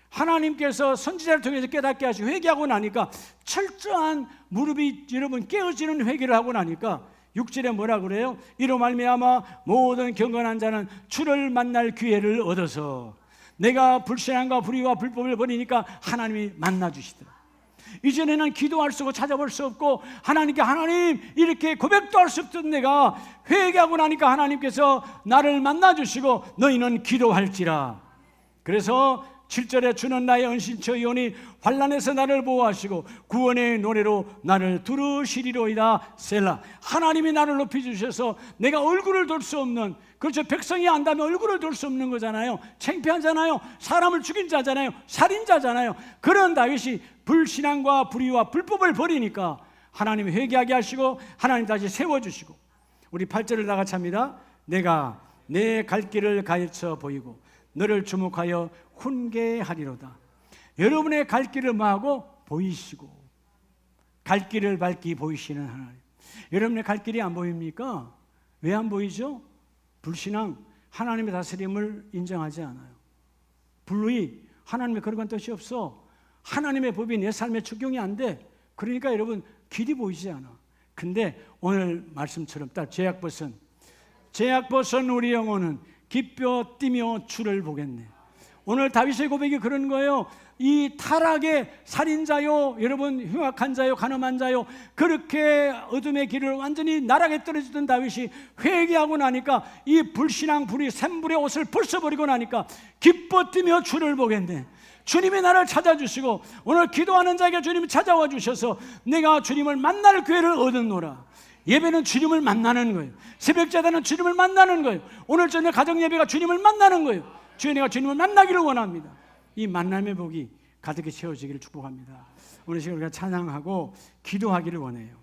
하나님께서 선지자를 통해서 깨닫게 하시고 회개하고 나니까, 철저한 무릎이 여러분 깨어지는 회개를 하고 나니까 6절에 뭐라 그래요? 이로 말미암아 모든 경건한 자는 주를 만날 기회를 얻어서, 내가 불신앙과 불의와 불법을 버리니까 하나님이 만나주시더라. 이전에는 기도할 수 없고 찾아볼 수 없고 하나님께 하나님 이렇게 고백도 할 수 없던 내가 회개하고 나니까 하나님께서 나를 만나주시고 너희는 기도할지라. 그래서 7절에 주는 나의 은신처 이오니 환난에서 나를 보호하시고 구원의 노래로 나를 두르시리로이다. 셀라. 하나님이 나를 높여주셔서 내가 얼굴을 돌 수 없는, 그렇죠, 백성이 안다면 얼굴을 돌 수 없는 거잖아요. 창피하잖아요. 사람을 죽인 자잖아요. 살인자잖아요. 그런 다윗이 불신앙과 불의와 불법을 버리니까 하나님이 회개하게 하시고 하나님 다시 세워주시고, 우리 8절을 다 같이 합니다. 내가 내 갈 길을 가르쳐 보이고 너를 주목하여 훈계하리로다. 여러분의 갈 길을 뭐하고? 보이시고, 갈 길을 밝히 보이시는 하나님. 여러분의 갈 길이 안 보입니까? 왜 안 보이죠? 불신앙, 하나님의 다스림을 인정하지 않아요. 불의, 하나님의 거룩한 뜻이 없어. 하나님의 법이 내 삶에 적용이 안 돼. 그러니까 여러분 길이 보이지 않아. 근데 오늘 말씀처럼 딱 죄악 벗은 우리 영혼은 기뻐 뛰며 주를 보겠네. 오늘 다윗의 고백이 그런 거예요. 이 타락의 살인자요, 여러분 흉악한 자요, 간음한 자요, 그렇게 어둠의 길을 완전히 나락에 떨어지던 다윗이 회개하고 나니까 이 불신앙 불이 샘불의 옷을 벗어버리고 나니까 기뻐 뛰며 주를 보겠네. 주님이 나를 찾아주시고 오늘 기도하는 자에게 주님이 찾아와 주셔서 내가 주님을 만날 기회를 얻었노라. 예배는 주님을 만나는 거예요. 새벽제단은 주님을 만나는 거예요. 오늘 저녁 가정예배가 주님을 만나는 거예요. 주여, 내가 주님을 만나기를 원합니다. 이 만남의 복이 가득히 채워지기를 축복합니다. 오늘 시간 우리가 찬양하고 기도하기를 원해요.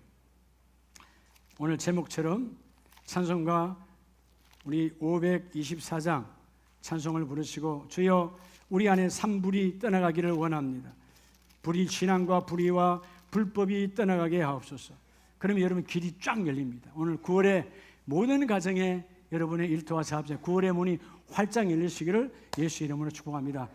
오늘 제목처럼 찬송가 우리 524장 찬송을 부르시고 주여 우리 안에 산불이 떠나가기를 원합니다. 불이 신앙과 불의와 불법이 떠나가게 하옵소서. 그러면 여러분 길이 쫙 열립니다. 오늘 9월에 모든 가정에 여러분의 일터와 사업자 9월의 문이 활짝 열리시기를 예수 이름으로 축복합니다.